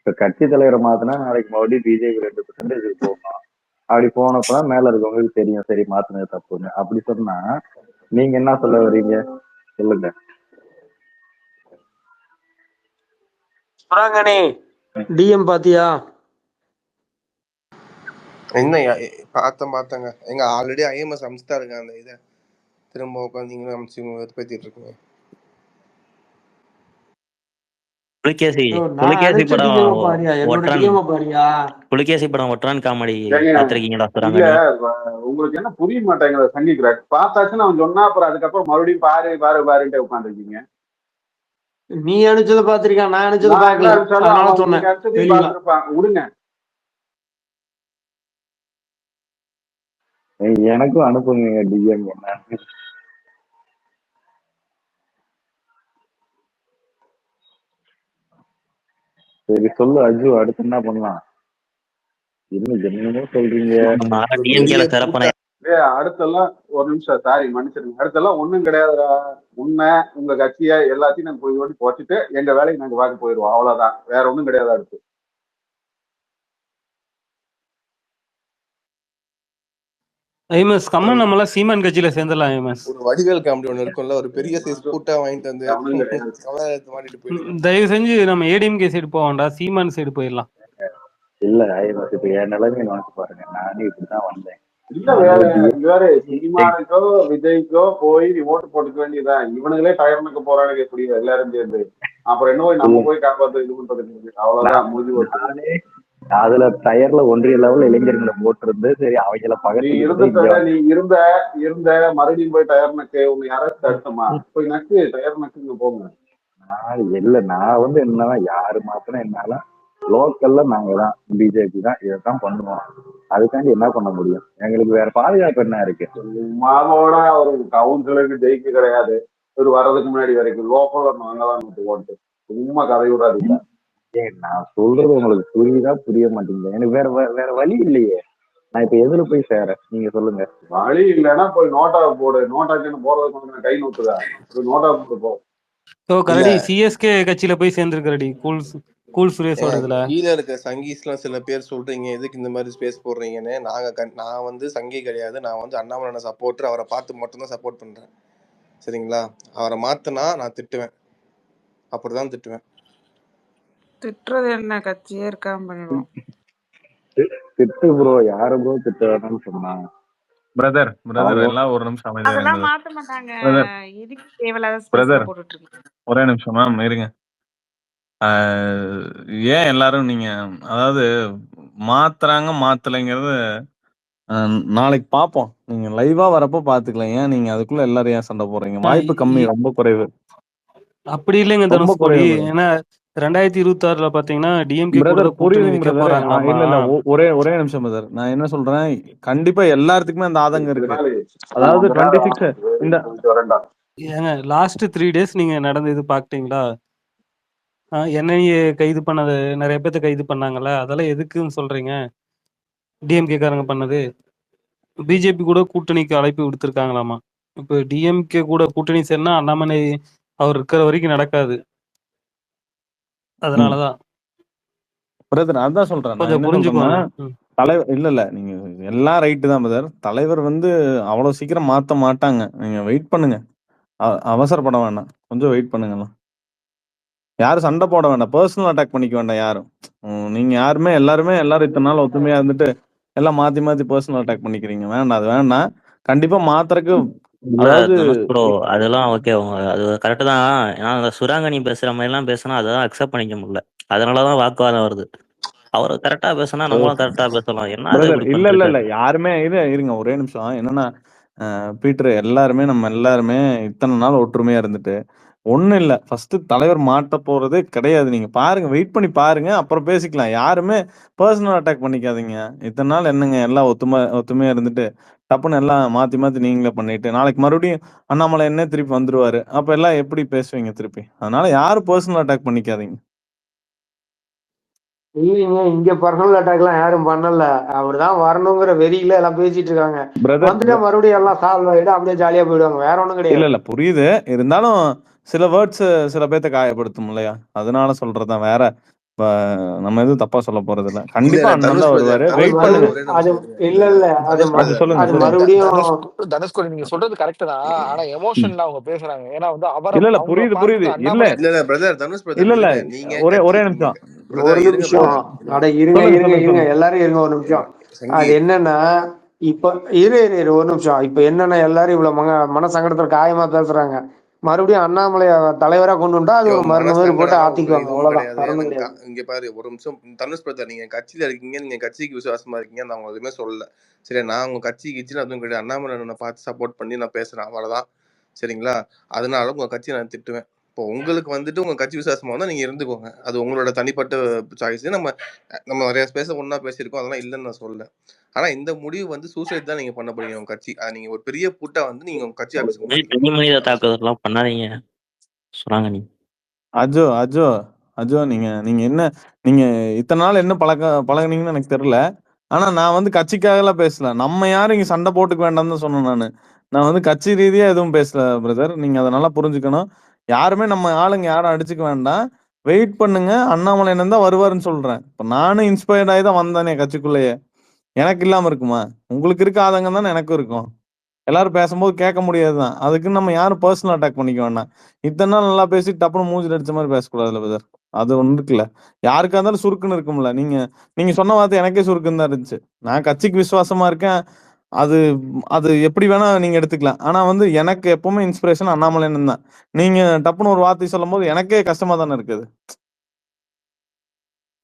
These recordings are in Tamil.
இப்ப கட்சி தலைவரை மாத்தினா நாளைக்கு மறுபடியும் பிஜேபி 2% இதுக்கு போகணும். அப்படி போனப்பதான் மேல இருக்கவங்களுக்கு தெரியும் சரி மாத்தினது தப்புன்னு. அப்படி சொன்னா நீங்க என்ன சொல்ல வர்றீங்க சொல்லுங்க. சுராங்கனி டிஎம் பாத்தியா? என்ன பார்த்தங்க எங்க ஆல்ரெடி ஐஎம்எஸ் அமிச்சுட்டாருங்க. அந்த இதை திரும்ப உட்காந்து நீங்களும் அமிச்சு வெறுப்பேத்திட்டு இருக்கீங்க. புலிகேசி படம் ஒற்றான் காமெடி பாத்திருக்கீங்களா சுராங்கனி? உங்களுக்கு என்ன புரிய மாட்டேங்குது சங்கிக்கிறார் பார்த்தாச்சுன்னு அவன் சொன்னா அப்புறம் அதுக்கப்புறம் மறுபடியும் பாரு பாரு பாருன்ட்டு உட்காந்துருக்கீங்க. நீ அனுப்பிச்சத பாத்திருக்கேன், நான் அனுப்பிச்சத பாக்கல. விடுங்க. எனக்கும் அனுப்புங்க டிஎம். என்ன சரி சொல்லு அஜு, அடுத்து என்ன பண்ணலாம்? என்னமோ சொல்றீங்க. அடுத்தெல்லாம் ஒரு நிமிஷம் சாரி மன்னிச்சிருங்க. அடுத்தெல்லாம் ஒண்ணும் கிடையாதுடா. உண்மை உங்க கட்சிய எல்லாத்தையும் நாங்க போய் ஓட்டி போச்சுட்டு எங்க வேலைக்கு நாங்க பார்க்க போயிடுவோம். அவ்வளவுதான், வேற ஒண்ணும் கிடையாது. அடுத்து ஐமஸ் கம்மன் நம்மள சீமான் கட்சியில சேர்ந்துடலாம். ஐமஸ் ஒரு வடிவேல் காமெடி ஒண்ணு இருக்கும்ல, ஒரு பெரிய சைஸ் கூட்டா வாங்கிட்டு வந்து மாட்டிட்டு போயிடுவோம். தயவு செஞ்சு நம்ம ஏடிஎம்கே சைடு போவோம்டா, சீமான் சைடு போயிடலாம். இல்ல ஐமஸ் இப்ப என் நிலைமை நினைச்சு பாருங்க. நானே இப்படிதான் வந்தேன். இல்ல வேற சினிமாவுக்கோ விஜய்க்கோ போய் ஓட்டு போட்டுக்க வேண்டியதான். இவனுங்களே டயர்னுக்கு போறானுங்க எப்படி எல்லாரும் சேர்ந்து. அப்புறம் என்ன போய் நம்ம போய் காப்பாத்து இது பண்றது? அவ்வளவுதான் முடிஞ்சு போச்சு. அதுல டயர்ல ஒன்றிய லெவல்ல இளைஞர்களை போட்டிருந்து சரி அவங்கள பகல் நீ இருந்த மறுபடியும் போய் டயர்னுக்கு உங்க யாராச்சும் தடுத்தமா போய் நக்கு டயர் நக்குங்க போங்க. இல்ல நான் வந்து என்னன்னா யாரு மாத்திரம் என்னால லோக்கல்ல நாங்க தான் பிஜேபி தான் இதைத்தான் பண்ணுவோம். அதுக்காண்டி என்ன பண்ண முடியும்? எங்களுக்கு வேற பாதுகாப்பு என்ன இருக்கு? மாவோட ஒரு கவுன்சிலருக்கு ஜெயிக்க கிடையாது. ஒரு வர்றதுக்கு முன்னாடி வரைக்கும் லோக்கல் நாங்கதான் ஓட்டு. சும்மா கதை விடாதீங்க. நான் சொல்றது உங்களுக்கு புரியுதா புரிய மாட்டேங்குது? எனக்கு வேற வழி இல்லையே. நான் இப்ப எதுல போய் சேர நீங்க சொல்லுங்க. வழி இல்லைன்னா போய் நோட்டா போடு. நோட்டாக்கு போறதுக்கு கை நோட்டுதா? நோட்டா போட்டு போ. கரடி சிஎஸ்கே கட்சியில போய் சேர்ந்துருக்கடி. கூல் சுரேஷோட இதுல கீழே இருக்க சங்கீஸ்லாம் சில பேர் சொல்றீங்க எதுக்கு இந்த மாதிரி ஸ்பேஸ் போடுறீங்கன்னு. நான் வந்து சங்கி கிடையாது. நான் வந்து அண்ணாமலை சப்போர்ட்டர். அவரை பார்த்து மட்டும்தான் சப்போர்ட் பண்றேன். சரிங்களா? அவரை மாத்தினா நான் திட்டுவேன். அப்படிதான் திட்டுவேன். திட்டுறது என்ன? கட்சியே இருக்காம பண்ணிடுவோம். திட்டு ப்ரோ. யாரு ப்ரோ திட்டு வேணும்னு சொன்னாங்க? பிரதர் எல்லாம் ஒரு நிமிஷம் அமைதியா அதெல்லாம் இருங்க. மாத்த மாட்டாங்க. இதுக்கு தேவையில்லாத பிரதர் போட்டுட்டு இருக்கீங்க. ஒரே நிமிஷம் மேம் இருங்க. ஏன் எல்லாரும் நீங்க அதாவது மாத்துறாங்க மாத்தலைங்கிறது நாளைக்கு பாப்போம். நீங்க லைவா வரப்போ பாத்துக்கலாம். ஏன் நீங்க அதுக்குள்ள எல்லாரும் ஏன் சண்டை போடுறீங்க? வாய்ப்பு கம்மி, ரொம்ப குறைவு. அப்படி இல்லைங்க தனுஷ்கோடி. ஏன்னா 2026ல பாத்தீங்கன்னா டிஎம்கே பிரதர் புரியுதுங்க பிரதர். இல்ல ஒரே நிமிஷம் பிரதர். நான் என்ன சொல்றேன், கண்டிப்பா எல்லாத்துக்குமே அந்த ஆதங்கம் இருக்கு. அதாவது 26 இந்த ஏங்க லாஸ்ட் 3 days நீங்க நடந்த இது பாக்கிட்டீங்களா? என்ஐஏ கைது பண்ணது, நிறைய பேர்த்த கைது பண்ணாங்கல்ல, அதெல்லாம் எதுக்குன்னு சொல்றீங்க? டிஎம்கே காரங்க பண்ணது. பிஜேபி கூட கூட்டணிக்கு அழைப்பு விடுத்திருக்காங்களாமா. இப்ப டிஎம்கே கூட கூட்டணி சேர்னா அண்ணாமலை அவர் இருக்கிற வரைக்கும் நடக்காது. அதனாலதான் பிரதர் அதான் சொல்றேன். நான் என்ன சொல்றேன்னா, தலைவர் இல்ல நீங்க எல்லாம் ரைட்டு தான் பிரதர். தலைவர் வந்து அவ்வளவு சீக்கிரம் மாத்த மாட்டாங்க. நீங்க வெயிட் பண்ணுங்க. அவசரப்பட வேண்டாம். கொஞ்சம் வெயிட் பண்ணுங்கலாம். யாரும் சண்டை போட வேண்டாம். பர்சனல் அட்டாக் பண்ணிக்க வேண்டாம் யாரும். நீங்க எல்லாரும் இத்தனை நாள் ஒத்துமையா இருந்துட்டு எல்லாம் மாத்தி பர்சனல் அட்டாக் பண்ணிக்கிறீங்க. வேண்டாம், அது வேண்டாம். கண்டிப்பா மாத்திரக்கு ப்ரோ அதெல்லாம் ஓகே. அது கரெக்ட் தான். ஏன்னா அந்த சுராங்கனி பேசுற மாதிரி எல்லாம் பேசினா அதெல்லாம் அக்செப்ட் பண்ணிக்க முடியல. அதனாலதான் வாக்குவாதம் வருது. அவரு கரெக்டா பேசினா நம்மளும் கரெக்டா பேசலாம். என்ன இல்ல யாருமே இருங்க ஒரே நிமிஷம். என்னன்னா பீட்டர் நம்ம எல்லாருமே இத்தனை நாள் ஒற்றுமையா இருந்துட்டு ஒண்ணும் இல்ல. ஃபர்ஸ்ட் தலைவர் மாட்ட போறதே கிடையாது. நீங்க பாருங்க, வெயிட் பண்ணி பாருங்க, அப்புறம் பேசிக்கலாம். யாருமே பர்சனல் அட்டாக் பண்ணிக்காதீங்க. இத்தனை நாள் என்னங்க எல்லாம் ஒத்துமையா இருந்துட்டு டப்புன்னு எல்லாம் மாத்தி நீங்களே பண்ணிட்டு நாளைக்கு மறுபடியும் அண்ணாமலை என்ன திருப்பி வந்துருவாரு. அப்ப எல்லாம் எப்படி பேசுவீங்க திருப்பி? அதனால யாரும் பர்சனல் அட்டாக் பண்ணிக்காதீங்க. இல்லைங்க, இங்க பர்சனல் அட்டாக் எல்லாம் யாரும் பண்ணல. அவர்தான் வரணுங்கிற வெறியில எல்லாம் பேசிட்டு இருக்காங்க. வந்துட்டு மறுபடியும் எல்லாம் சால்வ் ஆயிடும், அப்படியே ஜாலியா போயிடுவாங்க. வேற ஒண்ணும் கிடையாது. இல்ல புரியுது. இருந்தாலும் சில வேர்ட்ஸ் சில பேர்த்த காயப்படுத்தும் இல்லையா? அதனால சொல்றதுதான். வேற நம்ம எதுவும் தப்பா சொல்ல போறது இல்ல. இல்ல கண்டிப்பா இல்ல அண்ணன் தனுஷ் தான் பிரதர், வருவாரு. அது வெயிட் தனுஷ் மறு பண்ணுங்க. பிரதர் ஒரே அது நிமிஷம் இருங்க. இல்ல இல்ல இல்ல இல்ல அது தனுஷ் அது பிரதர் சொல்லுங்க அது சொல்லுங்க. மறுபடியும் தனுஷ்கோடி நீங்க சொல்றது கரெக்ட் தான். ஆனா எமோஷன்ல அவங்க பேசுறாங்க. ஏன்னா வந்து அவரை இல்ல அவங்கள புரியுது பார்த்து இல்ல அண்ணாமலை இல்ல இல்ல பிரதர், தனுஷ் பிரதர் இல்ல இருங்க. நீங்க ஒரே கட்சி நிமிஷம். ஒரு பிரதர் இருங்க நிமிஷம் பிரதர் அட இருங்க சொல்லுங்க இருங்க சொல்லுங்க இருங்க சொல்லுங்க. எல்லாரும் இருங்க ஒரு நிமிஷம். சங்கி அது என்னன்னா இப்ப இரு ஒரு நிமிஷம். இப்ப என்னன்னா எல்லாரும் இவ்வளவு மன சங்கடத்துல காயமா பேசுறாங்க. மறுபடியும் அண்ணாமலை தலைவரா கொண்டு வந்தா அது ஒரு மருந்து மாதிரி போட்டு மனசங்கடம்லாம் ஒரு ஆத்திக்குவாங்க. இதுவும் அவ்வளவுதான், கிடையாது வேற ஒண்ணும் எனக்கு. கிடையாது. இங்க பாரு ஒரு நிமிஷம் தனுஷ் பிரதர், நீங்க கட்சியில இருக்கீங்க, நீங்க கட்சிக்கு விசுவாசமா இருக்கீங்க, நான் உங்களுக்கு எதுவுமே சொல்லல. சரியா? நான் உங்க கட்சி கிச்சின்னு அதுவும் கிடையாது. அண்ணாமலை பார்த்து சப்போர்ட் பண்ணி நான் பேசுறேன், அவ்வளவுதான். சரிங்களா? அதனால உங்க கட்சியை நான் திட்டுவேன். இப்போ உங்களுக்கு வந்துட்டு உங்க கட்சி விசுவாசமா வந்தா நீங்க இருந்துக்கோங்க, அது உங்களோட தனிப்பட்ட சாய்ஸ். நம்ம நம்ம நிறைய ஒன்னா பேசியிருக்கோம், அதெல்லாம் இல்லைன்னு நான் சொல்லல. ஆனா இந்த முடிவு வந்து சூசைட் தான் நீங்க பண்ண போறீங்க உங்க கட்சி. நீங்க ஒரு பெரிய பூட்டா வந்து நீங்க உங்க கட்சி ஆபீஸ்க்கு மாட்டிக்க தனி மனித தாக்குதல்லாம் பண்ணாதீங்க சுராங்கனி. அஜோ அஜோ அஜோ நீங்க என்ன நீங்க இத்தனை நாள் என்ன பழகுனீங்கன்னு எனக்கு தெரியல. ஆனா நான் வந்து கட்சிக்காகலாம் பேசல. நம்ம யாரும் இங்க சண்டை போட்டுக்க வேண்டாம்னு தான் சொன்னேன் நானு. நான் வந்து கட்சி ரீதியா எதுவும் பேசல பிரதர். நீங்க அதை நல்லா புரிஞ்சுக்கணும். யாருமே நம்ம ஆளுங்க யாரும் அடிச்சுக்க வேண்டாம். வெயிட் பண்ணுங்க. அண்ணாமலை என்ன தான் வருவாருன்னு சொல்றேன். இப்ப நானும் இன்ஸ்பயர்ட் ஆகி தான் வந்தானே கட்சிக்குள்ளேயே. எனக்கு இல்லாம இருக்குமா? உங்களுக்கு இருக்க ஆதங்கம் தானே எனக்கும் இருக்கும். எல்லாரும் பேசும்போது கேட்க முடியாதுதான். அதுக்கு நம்ம யாரும் பர்சனல் அட்டாக் பண்ணிக்க வேண்டாம். இத்தனை நாள் நல்லா பேசி டப்புனு மூஞ்சில அடிச்ச மாதிரி பேசக்கூடாதுல்ல பிரதர். அது ஒண்ணு இருக்குல்ல. யாருக்கா இருந்தாலும் சுருக்குன்னு இருக்கும்ல. நீங்க சொன்ன வார்த்தை எனக்கே சுருக்குன்னு தான் இருந்துச்சு. நான் கட்சிக்கு விசுவாசமா இருக்கேன். அது அது எப்படி வேணா நீங்க எடுத்துக்கலாம். ஆனா வந்து எனக்கு எப்பவுமே இன்ஸ்பிரேஷன் அண்ணாமலைன்னு தான். நீங்க டப்புன்னு ஒரு வார்த்தை சொல்லும் போது எனக்கே கஷ்டமா தானே இருக்குது.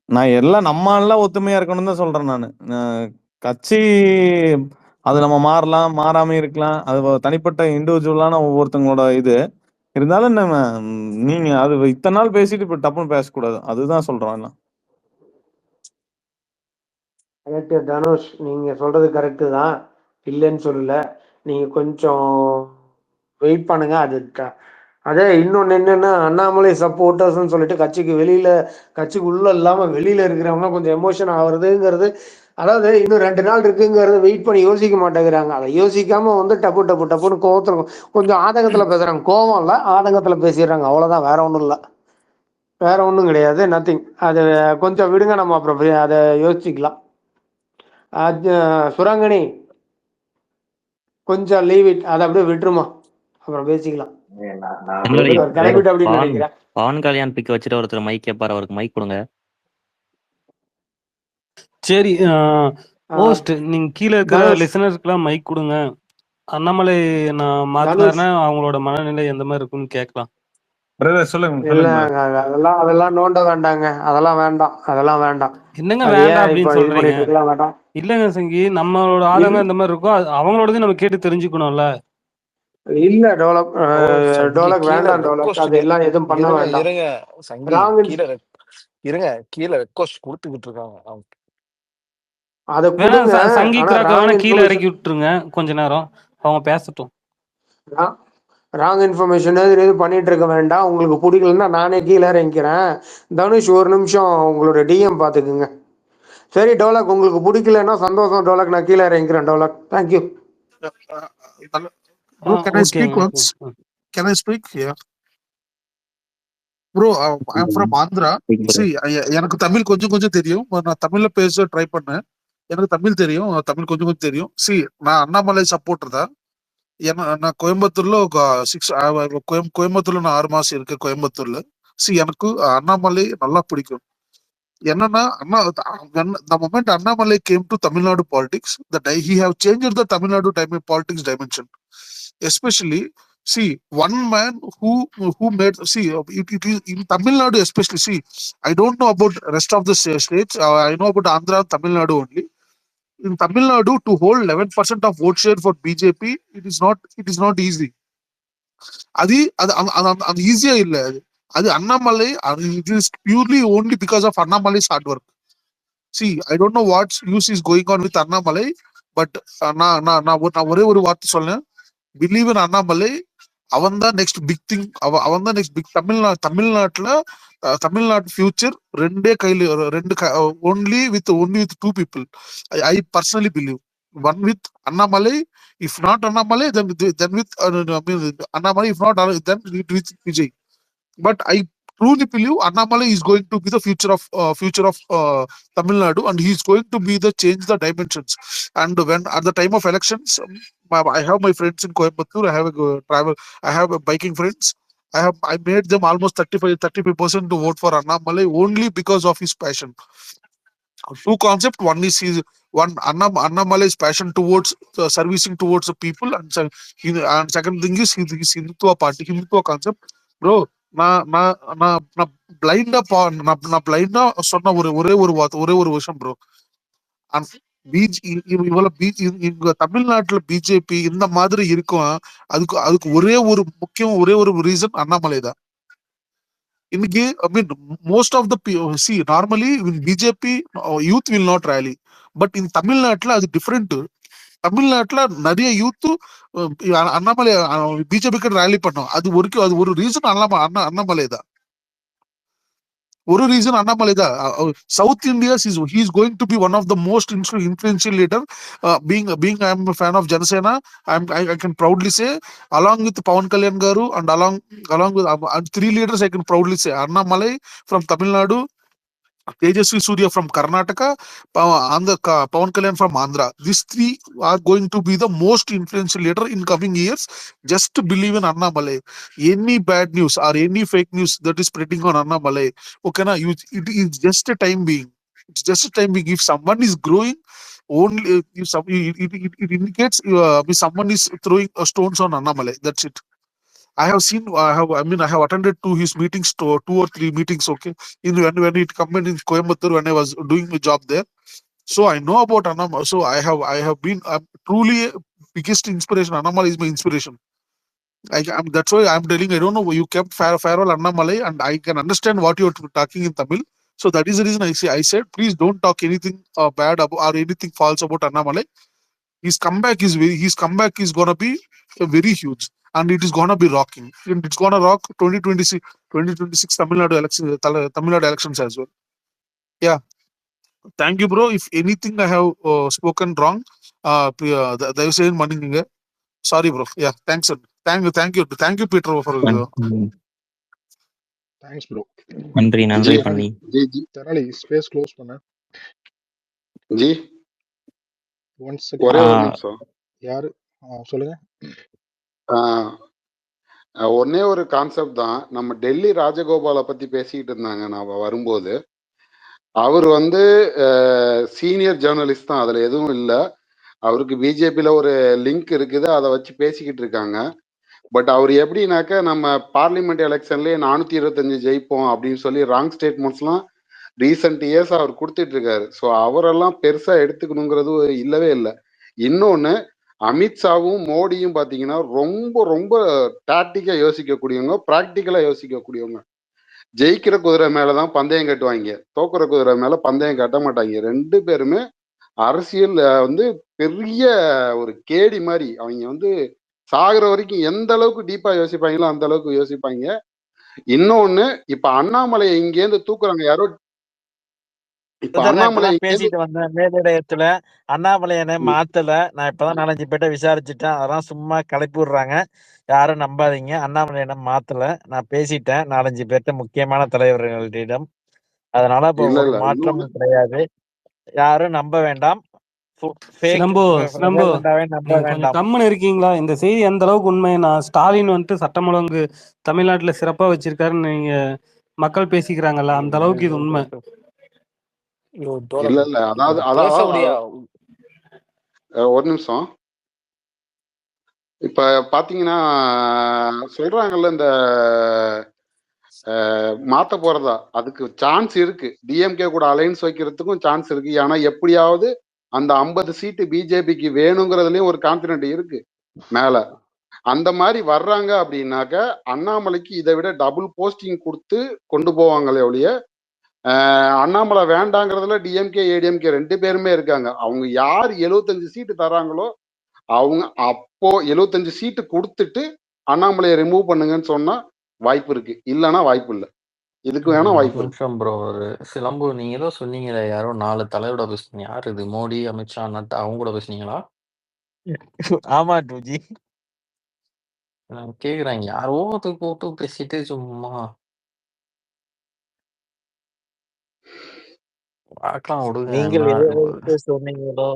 நான் எல்லாம் நம்ம எல்லாம் ஒத்துமையா இருக்கணும்னு தான் சொல்றேன் நானு. கட்சி அது நம்ம மாறலாம், மாறாம இருக்கலாம். அது தனிப்பட்ட இண்டிவிஜுவலான ஒவ்வொருத்தங்களோட இது. இருந்தாலும் நம்ம நீங்க அது இத்தனை நாள் பேசிட்டு இப்ப டப்புன்னு பேசக்கூடாது. அதுதான் சொல்றோம் எல்லாம். கரெக்ட் தனுஷ், நீங்க சொல்றது கரெக்டு தான், இல்லைன்னு சொல்லல. நீங்க கொஞ்சம் வெயிட் பண்ணுங்க. அதே இன்னொன்னு என்னன்னா அண்ணாமலை சப்போர்ட்டர்ஸ்ன்னு சொல்லிட்டு கட்சிக்கு வெளியில கட்சிக்கு உள்ள இல்லாம வெளியில இருக்கிறவங்க கொஞ்சம் எமோஷன் ஆகுறதுங்கிறது, அதாவது இன்னும் 2 நாள் இருக்குங்கிறத வெயிட் பண்ணி யோசிக்க மாட்டேங்கிறாங்க. அதை யோசிக்காம வந்து டப்புன்னு கோவத்துல கொஞ்சம் ஆதங்கத்துல பேசுறாங்க. கோவம் இல்ல, ஆதங்கத்துல பேசிடுறாங்க, அவ்வளவுதான். வேற ஒண்ணும் இல்ல, வேற ஒண்ணும் கிடையாது, நத்திங். அது கொஞ்சம் விடுங்க, நம்ம அப்புறம் அதை யோசிச்சுக்கலாம். சுரங்கணி கொஞ்சம் லீவ் இட், அதை அப்படியே விட்டுருமா, அப்புறம் பேசிக்கலாம். கிளம்பிட்டு அப்படின்னு நினைக்கிறேன். பவன் கல்யாண் பிக் வச்சுட்டு ஒருத்தர் மைக் கேட்பாரு, அவருக்கு மைக் கொடுங்க. சரி, ஹோஸ்ட் நீங்க கீழே இருக்கிற லிசனர்ஸ்க்குலாம் மைக் கொடுங்க. அண்ணாமலை நான் மாத்தினாருன்னா அவங்களோட மனநிலை எந்த மாதிரி இருக்குன்னு கேட்கலாம். இல்ல அதெல்லாம் நோண்ட வேண்டாங்க, அதெல்லாம் வேண்டாம், அதெல்லாம் வேண்டாம். என்னங்க வேண்டாம் அப்படின்னு சொல்றீங்க? வேண்டாம் இல்லங்க சங்கி, நம்மளோட ஆதங்கம் இந்த மாதிரி இருக்கும், அவங்களோடது நம்ம கேட்டு தெரிஞ்சுக்கணும்ல. இல்ல டோலக் வேண்டாம், டோலக் அதெல்லாம் எதுவும் பண்ண வேண்டாம். இருங்க சங்கி, கீழே கீழே ரெக்வஸ்ட் கொடுத்துக்கிட்டு இருக்காங்க. அத கொடுங்க. சங்கி கிராக்க வேணா கீழே இறக்கி விட்டுருங்க கொஞ்ச நேரம், அவங்க பேசட்டும். ராங் இன்ஃபர்மேஷன் எதுவும் பண்ணிட்டு இருக்க வேண்டாம். உங்களுக்கு பிடிக்கலன்னா நானே கீழே இறங்கிக்கிறேன். தனுஷ் ஒரு நிமிஷம் உங்களோட டிஎம் பாத்துக்குங்க. சரி டோலக், உங்களுக்கு பிடிக்கலன்னா சந்தோஷம் டோலக், நான் கீழே இறங்கிக்கிறேன் Dholak. Thank you. Bro, can I speak once? Can I speak? Yeah. Bro, I'm from Andhra. See, எனக்கு தமிழ் கொஞ்சம் தெரியும். நான் தமிழ்ல பேச ட்ரை பண்ணேன். எனக்கு தமிழ் தெரியும், தமிழ் கொஞ்சம் தெரியும். See, நான் அண்ணாமலை சப்போர்ட்டர் தான். நான் கோயம்புத்தூர்ல கோயம்புத்தூர்ல நான் 6 மாசம் இருக்கேன் கோயம்புத்தூர்ல. See, எனக்கு அண்ணாமலை நல்லா பிடிக்கும். என்னன்னா the moment Annamale came to Tamil Nadu politics, that he have changed the Tamil Nadu politics dimension. Especially, see, one man who made, see, it is in Tamil Nadu especially. See, I don't know about rest of the states. I know about Andhra, Tamil Nadu only. In Tamil Nadu, to hold 11% of vote share for BJP, it is not easy. அது ஈஸியா இல்ல. அது Annamalai, it is purely only because of Annamalai's hard work. See, I don't know what use is going on with Annamalai, but நான் ஒரே ஒரு வார்த்தை சொல்லேன். Believe in Annamalai. அவன் தான் நெக்ஸ்ட் பிக் திங். அவன் தான் நெக்ஸ்ட் பிக். தமிழ்நாட்டு ஃபியூச்சர் ரெண்டே கையில, only with 2 people. I personally believe. One with Annamalai. If not Annamalai, then with Annamalai. If not, then with Vijay. But I truly believe Annamalai is going to be the future of Tamil Nadu, and he is going to be the change the dimensions. And when at the time of elections, I have my friends in Coimbatore. I have a travel. I have a biking friends. I made them almost 35% to vote for Annamalai only because of his passion. Two concepts. One is Annamalai's passion towards servicing towards the people, and second thing is his Hindutva party, Hindutva concept. Bro, நான் பிளைண்டா நான் பிளைண்டா சொன்ன ஒரே ஒரு விஷயம் ப்ரோ. இவங்க தமிழ்நாட்டுல பிஜேபி இந்த மாதிரி இருக்கும். அதுக்கு ஒரே ஒரு ரீசன் அண்ணாமலை தான். இன்னைக்கு I mean, most of the see normally in BJP youth will not rally, but in தமிழ்நாட்டுல அது டிஃபரெண்ட். தமிழ்நாட்டுல நிறைய யூத் அண்ணாமலை பிஜேபிக்கு ரேலி பண்ணோம். அது ஒரு ரீசன் அண்ணாமலை தான். ஒரு ரீசன் அண்ணாமலை தான். South India he is going to be one of the most influential leader. Being I am a fan of Janasena, I can proudly say, along with Pawan Kalyan garu and along with three leaders, I can proudly say Annamalai from Tamil Nadu, Tejasvi Surya from Karnataka, Pawan Kalyan from Andhra. These three are going to be the most influential leader in coming years. Just to believe in Annamalai. Any bad news or any fake news that is spreading on Annamalai, okay, it is just a time being. It's just a time being. If someone is growing, only it indicates if someone is throwing stones on Annamalai. That's it. I have attended to his meetings, 2 or 3 meetings. Okay, when it come in Coimbatore, when I was doing my job there, so I know about Annamalai. So I have been truly biggest inspiration. Annamalai is my inspiration. That's why I'm telling. I don't know. You kept farewell Annamalai, and I can understand what you're talking in Tamil. So that is the reason I said, please don't talk anything bad or anything false about Annamalai. His comeback is gonna be very huge, and it is gonna be rocking. And it's gonna rock 2026 Tamil Nadu elections as well. Yeah. Thank you, bro. If anything I have spoken wrong, தயவு செய்து மன்னிங்க. Sorry, bro. Yeah. Thanks, sir. Thank you, Peter, for thanks bro. நன்றி ஜி பண்ணி. தெனாலி ஸ்பேஸ் க்ளோஸ் பண்ண. ஜி ஒன் ஒரே செகண்ட். ஒரு நிமிஷம். யாரு சொல்லுங்க. ஒன்னே ஒரு கான்செப்ட் தான். நம்ம டெல்லி ராஜகோபாலை பத்தி பேசிக்கிட்டு இருந்தாங்க நான் வரும்போது. அவர் சீனியர் ஜேர்னலிஸ்ட் தான், அதுல எதுவும் இல்லை. அவருக்கு பிஜேபியில ஒரு லிங்க் இருக்குது, அதை வச்சு பேசிக்கிட்டு இருக்காங்க. பட் அவர் எப்படின்னாக்க நம்ம பார்லிமெண்ட் எலெக்ஷன்லயே 425 ஜெயிப்போம் அப்படின்னு சொல்லி ராங் ஸ்டேட்மெண்ட்ஸ்லாம் ரீசெண்ட் இயர்ஸ் அவர் கொடுத்துட்டு இருக்காரு. ஸோ அவரெல்லாம் பெருசா எடுத்துக்கணுங்கிறது இல்லவே இல்லை. இன்னொன்னு, அமித்ஷாவும் மோடியும் பாத்தீங்கன்னா ரொம்ப ரொம்ப டாக்டிக்கா யோசிக்கக்கூடியவங்க, பிராக்டிக்கலா யோசிக்கக்கூடியவங்க. ஜெயிக்கிற குதிரை மேலதான் பந்தயம் கட்டுவாங்க, தோக்குற குதிரை மேல பந்தயம் கட்ட மாட்டாங்க. 2 பேருமே அரசியல் பெரிய ஒரு கேடி மாதிரி. அவங்க சாகுற வரைக்கும் எந்த அளவுக்கு டீப்பா யோசிப்பாங்களோ அந்த அளவுக்கு யோசிப்பாங்க. இன்னொன்னு, இப்ப அண்ணாமலை இங்கேருந்து தூக்குறாங்க யாரோ. இப்ப அண்ணாமலை பேசிட்டு வந்தேன் மேலிடத்துல. அண்ணாமலை என்ன மாத்தல. நான் இப்பதான் 4-5 பேர்ட்ட விசாரிச்சுட்டேன். அதெல்லாம் சும்மா கிளப்பி விடுறாங்க, யாரும் நம்பாதீங்க. அண்ணாமலை என்ன மாத்தல. நான் பேசிட்டேன் 4-5 பேர்ட்ட, முக்கியமான தலைவர்களிடம். அதனால இப்போ ஒரு மாற்றமும் கிடையாது. யாரும் நம்ப வேண்டாம். கொஞ்சம் கம்முன்னு இருக்கீங்களா? இந்த செய்தி எந்த அளவுக்கு உண்மை? நான் ஸ்டாலின் சட்டம் ஒழுங்கு தமிழ்நாட்டுல சிறப்பா வச்சிருக்காருன்னு நீங்க மக்கள் பேசிக்கிறாங்கல்ல, அந்த அளவுக்கு இது உண்மை. இல்ல அதாவது ஒரு நிமிஷம். இப்ப பாத்தீங்கன்னா சொல்றாங்கல்ல, இந்த மாத்த போறதா, அதுக்கு சான்ஸ் இருக்கு. டிஎம்கே கூட அலைன்ஸ் வைக்கிறதுக்கும் சான்ஸ் இருக்கு. ஆனா எப்படியாவது அந்த 50 சீட்டு பிஜேபிக்கு வேணுங்கிறதுலயும் ஒரு கான்பிடென்ட் இருக்கு மேல. அந்த மாதிரி வர்றாங்க அப்படின்னாக்க அண்ணாமலைக்கு இதை விட டபுள் போஸ்டிங் கொடுத்து கொண்டு போவாங்களே ஒழிய, அண்ணாமலை வேண்டாங்கிறதுல டிஎம்கே ஏடிஎம்கே 2 பேருமே இருக்காங்க. அவங்க யார் 75 சீட்டு தராங்களோ அவங்க அப்போ 75 சீட்டு கொடுத்துட்டு அண்ணாமலையை ரிமூவ் பண்ணுங்கன்னு சொன்னா வாய்ப்பு இருக்கு, இல்லைன்னா வாய்ப்பு இல்லை. இதுக்கு வேணா வாய்ப்பு இருக்கு. ப்ரோ, ஒரு சிலம்பு நீங்க ஏதோ சொன்னீங்களே, யாரோ 4 தலைவரோட பேசுனீங்க. யார் இது? மோடி, அமித்ஷா, நட்டா அவங்க கூட பேசுனீங்களா? ஆமா டூஜி. நான் கேக்குறேன், யாரோ கூப்பிட்டு பேசிட்டு சும்மா பார்க்கலாம் விடுங்க நீங்கள் என்ன எதை ஆகுது. வைத்து சொன்னீங்களோ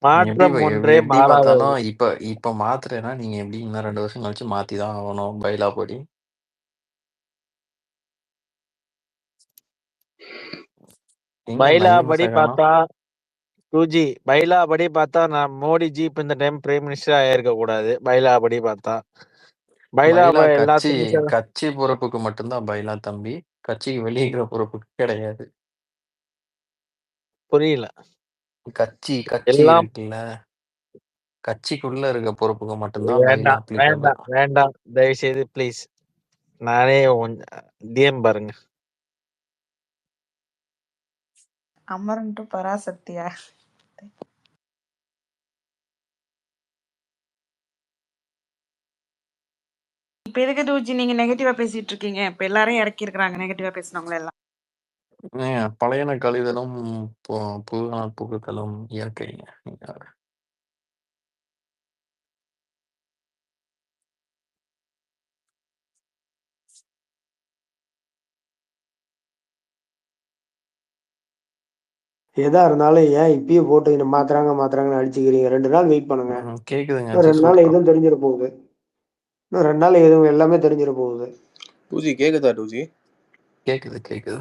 நீங்க எப்படி மாற்றம் எப்படி ஒன்றே எப்படி மாறாதது. பார்த்தாலும் இப்ப மாத்துறேன்னா நீங்க எப்படி இன்னும் 2 வருஷம் கழிச்சு மாத்தி தான் ஆகணும் பைலா படி. எங்க பைலா நயீம் படி சகானா பார்த்தா 2G பைலா படி பார்த்தா நான் மோடிஜி இப்ப இந்த டைம் பிரைம் மினிஸ்டர் ஆயிருக்க கூடாது. பைலா படி பார்த்தா பைலா பைலா கட்சி எல்லாத்துக்கும் கட்சி பொறுப்புக்கு மட்டும்தான் பைலா தம்பி. கட்சிக்கு வெளியே இருக்கிற பொறுப்புக்கு கிடையாது. புரியல. கட்சி எல்லாம் இருக்குல்ல, கட்சிக்குள்ள இருக்க பொறுப்புக்கு மட்டும்தான் பைலா வேண்டாம் அப்ளிகபிள். வேண்டாம் வேண்டாம் தயவு செய்து ப்ளீஸ். நானே டிஎம் பாருங்க. அமரன் டு பராசக்தியா? இப்ப எதுக்கு டூஜி நீங்க நெகட்டிவா பேசிட்டு இருக்கீங்க? இப்ப எல்லாரும் இறக்கி இருக்காங்க நெகட்டிவா பேசினவங்க எல்லாம். பழையன கழிதலும் புதுன புகுதலும் இயற்கைங்க. எதா இருந்தாலும் ஏன் இப்பயே போட்டு மாத்துறாங்கன்னு அடிச்சுக்கிறீங்க? 2 நாள் வெயிட் பண்ணுங்க. கேக்குதுங்க. இன்னும் 2 நாள் எதுவும் தெரிஞ்சிட போகுது. இன்னும் 2 நாள் எதுவும் எல்லாமே தெரிஞ்சிட போகுது. டூஜி கேக்குதா? டூஜி கேக்குது.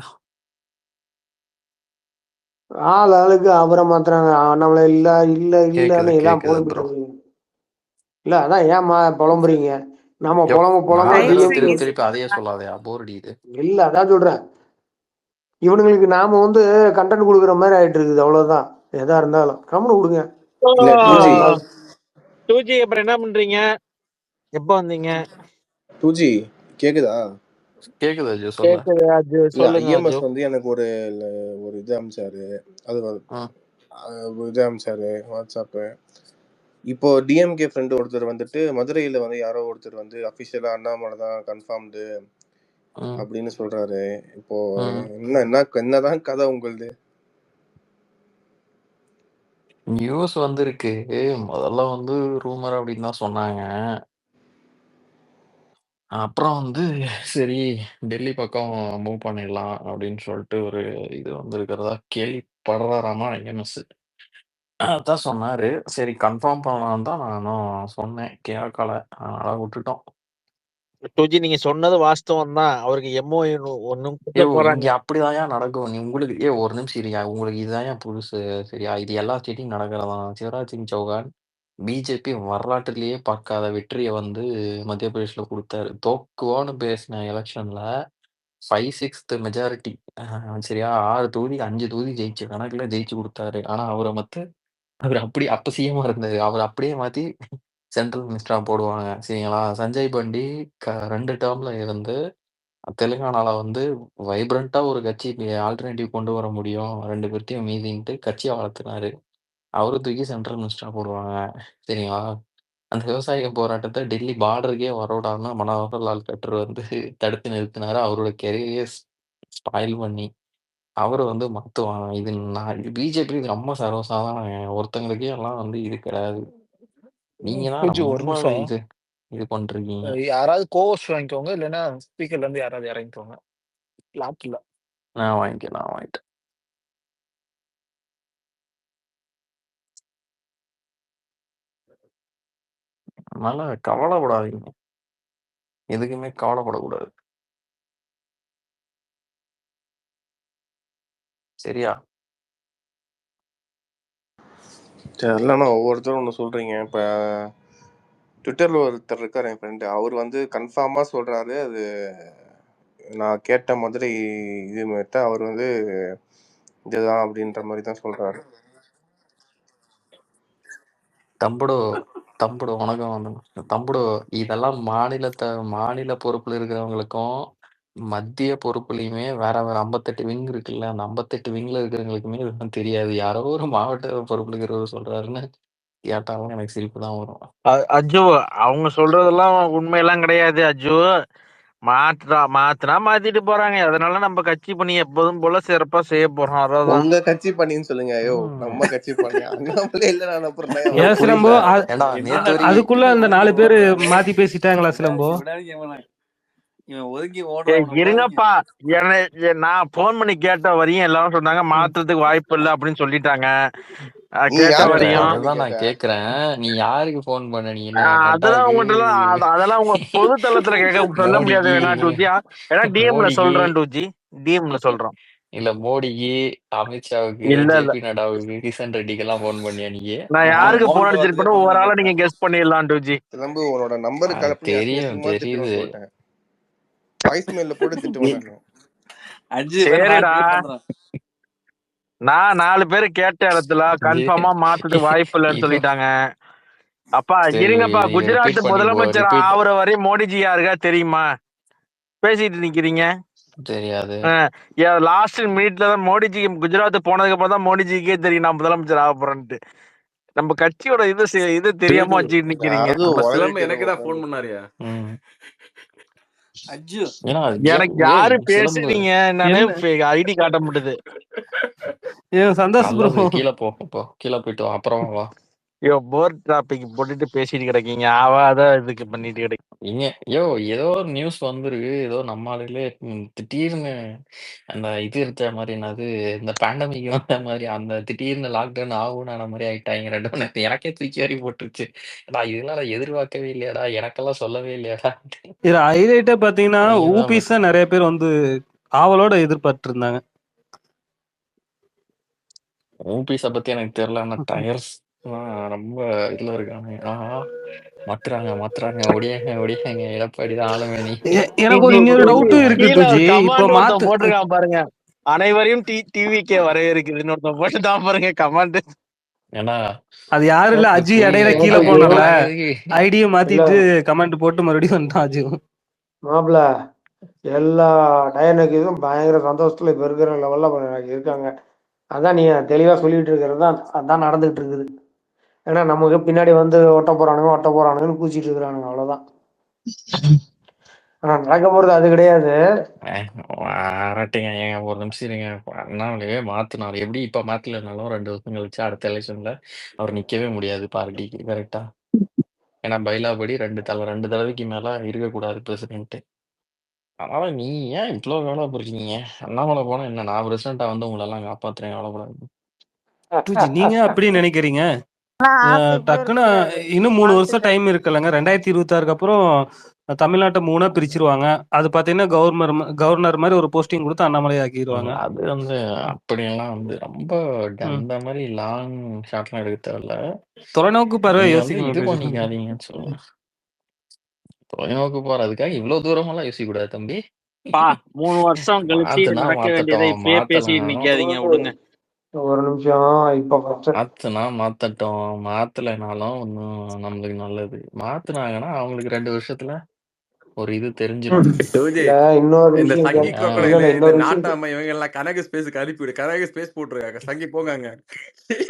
ஆளுக்கு அவரை மாத்துறாங்க. நம்மள இல்லன்னு எல்லாம் கேக்குது ப்ரோ. புலம்பிட்டு இல்ல அதான் ஏன் புலம்புறீங்க? நாம புலம்ப திருப்பி அதையே சொல்லாதயா, போர் அடிக்குது. இல்ல அதான் சொல்றேன். இவனுங்களுக்கு நாம கண்டென்ட் கொடுக்குற மாதிரி ஆயிட்டு இருக்குது. அவ்வளவுதான். எதா இருந்தாலும் கம்முனு கொடுங்க. 2G அப்புறம் என்ன பண்றீங்க? எப்போ வந்தீங்க? 2G கேக்குதா? கேக்குது அஜு, சொல்லு. கேக்குது அஜு, சொல்லுங்க IMS அஜு. வந்து எனக்கு ஒரு இது அனுப்பிச்சாரு. அது இது அனுப்பிச்சாரு வாட்ஸ்அப். இப்போ டிஎம்கே ஃப்ரெண்டு ஒருத்தர் வந்துட்டு மதுரையில வந்து யாரோ ஒருத்தர் வந்து அபிஷியலா அண்ணாமலை தான் கன்ஃபார்ம்டு அப்படின்னு சொல்றாரு. இப்போ என்னதான் கதை உங்களுது? நியூஸ் வந்திருக்கு. முதல்ல வந்து ரூமர் அப்படின்னு தான் சொன்னாங்க. அப்புறம் வந்து சரி டெல்லி பக்கம் மூவ் பண்ணிடலாம் அப்படின்னு சொல்லிட்டு ஒரு இது வந்திருக்கிறதா கேள்விப்படுறாராமா IMS. அதான் சொன்னாரு. சரி கன்ஃபார்ம் பண்ணலான்னு தான் நானும் சொன்னேன். கேட்கல, அதனால விட்டுட்டோம். 2G நீங்க சொன்னது வாஸ்தவம் தான். அவருக்கு MOU ஒன்னும் இங்க அப்படிதான் நடக்கும். உங்களுக்கு ஒரு நிமிஷம் சரியா, உங்களுக்கு இதுதான் புதுசு சரியா? இது எல்லா ஸ்டேட்டையும் நடக்கிறதான். சிவராஜ் சிங் சௌகான் பிஜேபி வரலாற்றிலேயே பார்க்காத வெற்றியை வந்து மத்திய பிரதேஷ்ல கொடுத்தாரு. தோக்குவான்னு பேசின எலெக்ஷன்ல 5/6 மெஜாரிட்டி சரியா, 6 தொகுதி 5 தொகுதி ஜெயிச்ச கணக்குல ஜெயிச்சு கொடுத்தாரு. ஆனா அவர் அப்படி அப்ப சிஎம் இருந்தாரு. அவர் அப்படியே மாத்தி சென்ட்ரல் மினிஸ்டரா போடுவாங்க சரிங்களா. சஞ்சய் பண்டி 2 டேர்ம்ல இருந்து தெலுங்கானால வந்து வைப்ரண்டா ஒரு கட்சி ஆல்டர்னேட்டிவ் கொண்டு வர முடியும் 2 பேர்த்தையும் மீதின்ட்டு கட்சியை வளர்த்துனாரு. அவரு தூக்கி சென்ட்ரல் மினிஸ்டரா போடுவாங்க சரிங்களா. அந்த விவசாய போராட்டத்தை டெல்லி பார்டருக்கே வரவிடாம மனோகர் லால் கட்டர் வந்து தடுத்து நிறுத்தினாரு. அவரோட கெரியரையே ஸ்பாயில் பண்ணி அவரை வந்து மாத்துவாங்க. இது பிஜேபி ரொம்ப சர்வசாதாரணம். ஒருத்தங்களுக்கே எல்லாம் வந்து இது கிடையாது. நீங்க தான் ஒரு ரொம்ப நிமிஷம் இது பண்றீங்க. யாராவது கோவர்ஸ் வாங்கிக்கோங்க, இல்லைன்னா ஸ்பீக்கர்ல இருந்து யாராவது இறங்கிக்கோங்க. லாப்ல நான் வாங்கிட்டேன். அதனால கவலைப்படாதீங்க. எதுக்குமே கவலைப்படக்கூடாது. சரியா? தெரியலண்ணா, ஒவ்வொருத்தரும் ஒன்று சொல்றீங்க. இப்போ ட்விட்டர்ல ஒருத்தர் இருக்கார் என் ஃப்ரெண்டு. அவர் வந்து கன்ஃபார்மா சொல்றாரு. அது நான் கேட்ட மாதிரி இது மட்டும் அவர் வந்து இதுதான் அப்படின்ற மாதிரி தான் சொல்றாரு. தம்புடு வணக்கம். தம்புடு இதெல்லாம் மாநில பொறுப்புல இருக்கிறவங்களுக்கும் மத்திய பொறுப்புலையுமே வேற 58 விங் இருக்குல்ல. அந்த 58 விங்ல இருக்கிறவங்களுக்குமே இதெல்லாம் தெரியாது. யாரோ ஒரு மாவட்ட பொறுப்புல இருக்கிறவர் சொல்றாருன்னு கேட்டாலும் எனக்கு சிரிப்பு தான் வரும். அஜு அவங்க சொல்றதெல்லாம் உண்மையெல்லாம் கிடையாது அஜு. மாத்தினா மாத்திட்டு போறாங்க. அதனால நம்ம கட்சி பணி எப்போதும் போல சிறப்பா செய்ய போறோம். அதான் உங்க கட்சி பண்ணின்னு சொல்லுங்க. ஐயோ நம்ம கட்சி பண்ணி அண்ணாமலே இல்ல. நான் அப்புறம் சிலம்போ அதுக்குள்ள அந்த 4 பேரு மாத்தி பேசிட்டாங்களா சிலம்போ? இவன் ஒதுங்கி ஓடுறான் பாருங்க. இருங்கப்பா. நான் போன் பண்ணி கேட்ட வரையும் எல்லாரும் சொன்னாங்க மாத்துறதுக்கு வாய்ப்பு இல்லை அப்படின்னு சொல்லிட்டாங்க. நீ கேட்ட யாருக்கு வரையும் ஃபோன் பண்ணி அதுதான் நான் கேட்ட? கேக்குறேன். நீ யாருக்கு ஃபோன் பண்ண? நீ என்ன அதெல்லாம் கட்டாக்கு உங்கள்கிட்ட அதெல்லாம் உங்க பொது தளத்துல கேட்க சொல்ல முடியாது மோடிக்கு வேணா டூஜி. ஏன்னா டிஎம்ல மோடிக்கு சொல்றேன் டூஜி, டிஎம்ல சொல்றோம். இல்ல மோடிக்கு, அமித்ஷாவுக்கு, இல்ல இல்ல, ஜேபி நட்டாவுக்கு, கிஷன் ரெட்டிக்கெல்லாம் ஃபோன் பண்ணியா நீ? நான் நான் யாருக்கு போன் மோகன் பகவத்துக்கே அடிச்சிருப்பேனோ ஃபோன் ஒரு பண்ணி ஆளை கேட்டேன். நீங்க கெஸ் பண்ணிடலாம் டூஜி. சிலம்பு உன்னோட நம்பர் அது கலெக்ட் பண்ணி தெரியும், அசிங்கமா தெரியுது. திட்டுவேன்னு சொல்லிட்டேன். வாய்ஸ் மெயில போட்டு திட்டுவேன். அஞ்சு வேற சரிடா, பேர் பண்றான். நான் 4 பேர் கேட்ட இடத்துல கன்ஃபார்மா மாத்துறதுக்கு வாய்ப்பு இல்லைன்னு இப்போ சொல்லிட்டாங்க. அப்பா சரி, இருங்கப்பா, குஜராத் ரிப்பீட் பண்ணி முதலமைச்சர் ரிப்பீட் ஆகுற வரையும் மோடிஜி யாருக்கா தெரியுமா? பேசிட்டு நிக்கிறீங்க. தெரியாது. லாஸ்ட் மினிட்ல தான் மோடிஜி குஜராத் போனதுக்கு அப்புறம் தான் மோடிஜிக்கே தெரியும் நான் முதலமைச்சர் ஆக போறேன்ட்டு. நம்ம கட்சியோட இது தெரியாம வச்சுட்டு நிக்கிறீங்க. அது நம்ம சிலம்பு உளறிட்டு எனக்கு தான் உட்காந்து ஃபோன் பண்ணாரியா? ம். அஜு ஏன்னா எனக்கு யாரு சிலம்பு பேசுறீங்க என்னன்னு என்ன ஐடி காட்ட முடியுது. ஏன் சந்தாஸ் ப்ரோ? நல்லது. கீழே போ, இப்போ கீழே போயிட்டு வா, அப்புறமா வா. போர் டாபிக் போட்டுட்டு பேசிட்டு கிடைக்கீங்க. அவ அதான் இதுக்கு பண்ணிட்டு கிடைக்கும். இங்க ஏதோ ஒரு நியூஸ் வந்திருக்கு. ஏதோ நம்ம ஆளுகளே திடீர்னு அந்த இது இருக்க மாதிரி, என்னது இந்த பேண்டமிக் வந்த மாதிரி, அந்த திடீர்னு லாக்டவுன் ஆகும்னு மாதிரி ஆயிட்டாங்க 2 மணி நேரத்து. எனக்கே தூக்கி வாரி போட்டுருச்சு. இதெல்லாம் நான் எதிர்பார்க்கவே இல்லையாடா, எனக்கெல்லாம் சொல்லவே இல்லையாடா. இதுல ஹைலைட்டா பாத்தீங்கன்னா நீங்க தான் ஊபிஸ் தான் நிறைய பேர் வந்து ஆவலோட எதிர்பார்த்து இருந்தாங்க. மூவிஸ பத்தி எனக்கு தெரியல. ஆனா டயர்ஸ் ரொம்ப இதுல இருக்காங்க. மாத்துறாங்க ஒடியாங்க எடப்பாடி தான் ஆளுமணி. எனக்கு ஒரு இன்னொரு டவுட்டும் இருக்கு கீழே டூஜி. இப்ப கமாண்ட் மாத்து ஒருத்தன் போட்டிருக்கான் பாருங்க, அனைவரையும் டிவிக்கே வரவேற்குதுன்னு ஒருத்தன் போட்டுதான் பாருங்க கமாண்ட். ஏன்னா அது யாரும் இல்ல, அஜி புரியல, இடையில கீழே ஐயோ, போனல நாங்க எதுக்கு ஐடியை இல்ல மாத்திட்டு கமெண்ட் போட்டு மறுபடியும் வந்துட்டான் அஜி. மாப்பிள, எல்லா டயனுக்கு இதுவும் பயங்கர சந்தோஷத்துல இப்ப இருக்கிற லெவல்ல இருக்காங்க. அதான் நீ தெளிவா சொல்லிட்டு இருக்கிறது தான் அதான் நடந்துகிட்டு இருக்குது. ஏன்னா நமக்கு பின்னாடி வந்து ஒட்ட போறானுங்கன்னு கூச்சிட்டு இருக்கிறானுங்க, அவ்வளவுதான். ஆனா நடக்க போறது அது கிடையாது. வரட்டுங்க. ஏங்க ஒரு நிமிஷம் இருங்க. அண்ணாமலையே மாத்தினார். எப்படி இப்ப மாத்தலைனாலும் 2 வருஷம் கழிச்சு அடுத்த எலெக்ஷன்ல அவர் நிக்கவே முடியாது பார்ட்டிக்கு. கரெக்டா? ஏன்னா பைலாபடி 2 தடவைக்கு மேல இருக்கக்கூடாது பிரசிடென்ட். அதனால நீ ஏன் இவ்ளோ கவலைப்படுறீங்க? அண்ணாமலை போனா என்ன, நான் பிரசிடென்ட்டா வந்து உங்களை எல்லாம் காப்பாத்துறேன், கவலைப்படாதீங்க. டூஜி நீங்க அப்படி நினைக்கிறீங்க? ஆசை இப்ப டக்குன்னு இருக்கக்கூடாது. இன்னும் 3 வருஷம் வாழ்த்துக்கள். டைம் இருக்குல்லங்க. 2026க்கு அப்புறம் தமிழ்நாட்டை 3ஆ பிரிச்சிருவாங்க. அது பாத்தீங்கன்னா கவர்னர் மாதிரி ஒரு போஸ்டிங் கொடுத்து அண்ணாமலை ஆக்கிடுவாங்க. அது வந்து அப்படியெல்லாம் வந்து ரொம்ப அந்த மாதிரி லாங் ஷாட்லாம் எடுக்க தேவையில்ல. தொலைநோக்கு பார்வை நீங்க வந்து யோசிக்கணும் இது டூஜி. பண்ணிக்காதீங்கன்னு சொல்லுங்க. தொலைநோக்கு போறதுக்காக இவ்வளவு தூரமெல்லாம் யோசிக்க கூடாது தம்பி. 3 வருஷம் கழிச்சு மாத்துனா நடக்க வேண்டியதை மாத்தட்டும், இப்பயே பேசிட்டு மாத்தலைனாலும் நிக்காதீங்க, விடுங்க. ஒரு நிமிஷம். இப்ப first மாத்துனா மாத்தட்டும், மாத்தலைனாலும் ஒன்றும் நம்மளுக்கு நல்லது. மாத்துனாங்கன்னா அவங்களுக்கு 2 வருஷத்துல ஒரு இது தெரிஞ்சிடும். டூஜி இல்ல இன்னொரு இந்த விஷயம் சங்கி இல்ல crocodile, இல்ல இந்த இன்னொரு விஷயம் நாட்டாம இவங்க எல்லாம் கனக ஸ்பேஸுக்கு அனுப்பிவிடு. கனக ஸ்பேஸ் போட்டுருக்காங்க. சங்கி போகாங்க.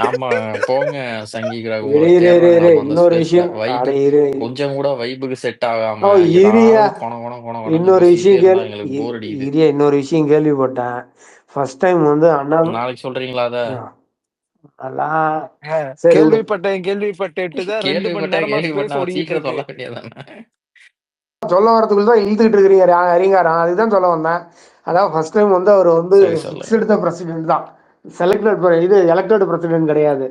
ஆமா, போங்க சங்கிக்கிறா. இரு உங்களை இரு இரு தேடுறாங்க இரு நம்ம அந்த இன்னொரு ஸ்பேஸ்ல. விஷயம் அட வைபு இரு கொஞ்சம் கூட வைபுக்கு செட் ஆகாம ஓ இரியா ஏதாவது கொணன்னு இன்னொரு பேசிக்கிட்டே விஷயம் இருந்தா எங்களுக்கு போர் அடிக்குது. இரியா இன்னொரு விஷயம் கேள்விப்பட்டேன். ஃபர்ஸ்ட் டைம் வந்து அண்ணா நாளைக்கு சொல்றீங்களா அத? அதெல்லாம் சரி விடு. கேள்விப்பட்டுட்டு தான் 2 மணி நேரமா ஸ்பேஸ் கேள்விப்பட்டேன், ஓடிக்கிட்டு சீக்கிரம் இருக்கு. சொல்ல வேண்டியதானே? சொல்ல வரதுக்குள்ள தான் இழுத்துக்கிட்டு இருக்கிறீங்க அறிஞரான். அதுதான் சொல்ல வந்தேன். அதாவது ஃபர்ஸ்ட் டைம் வந்து அவர் வந்து சரி சொல்லுங்க. ஃபிக்ஸ்டு பிரசிடென்ட் தான், இது எலெக்டட் பிரசிடென்ட் கிடையாது.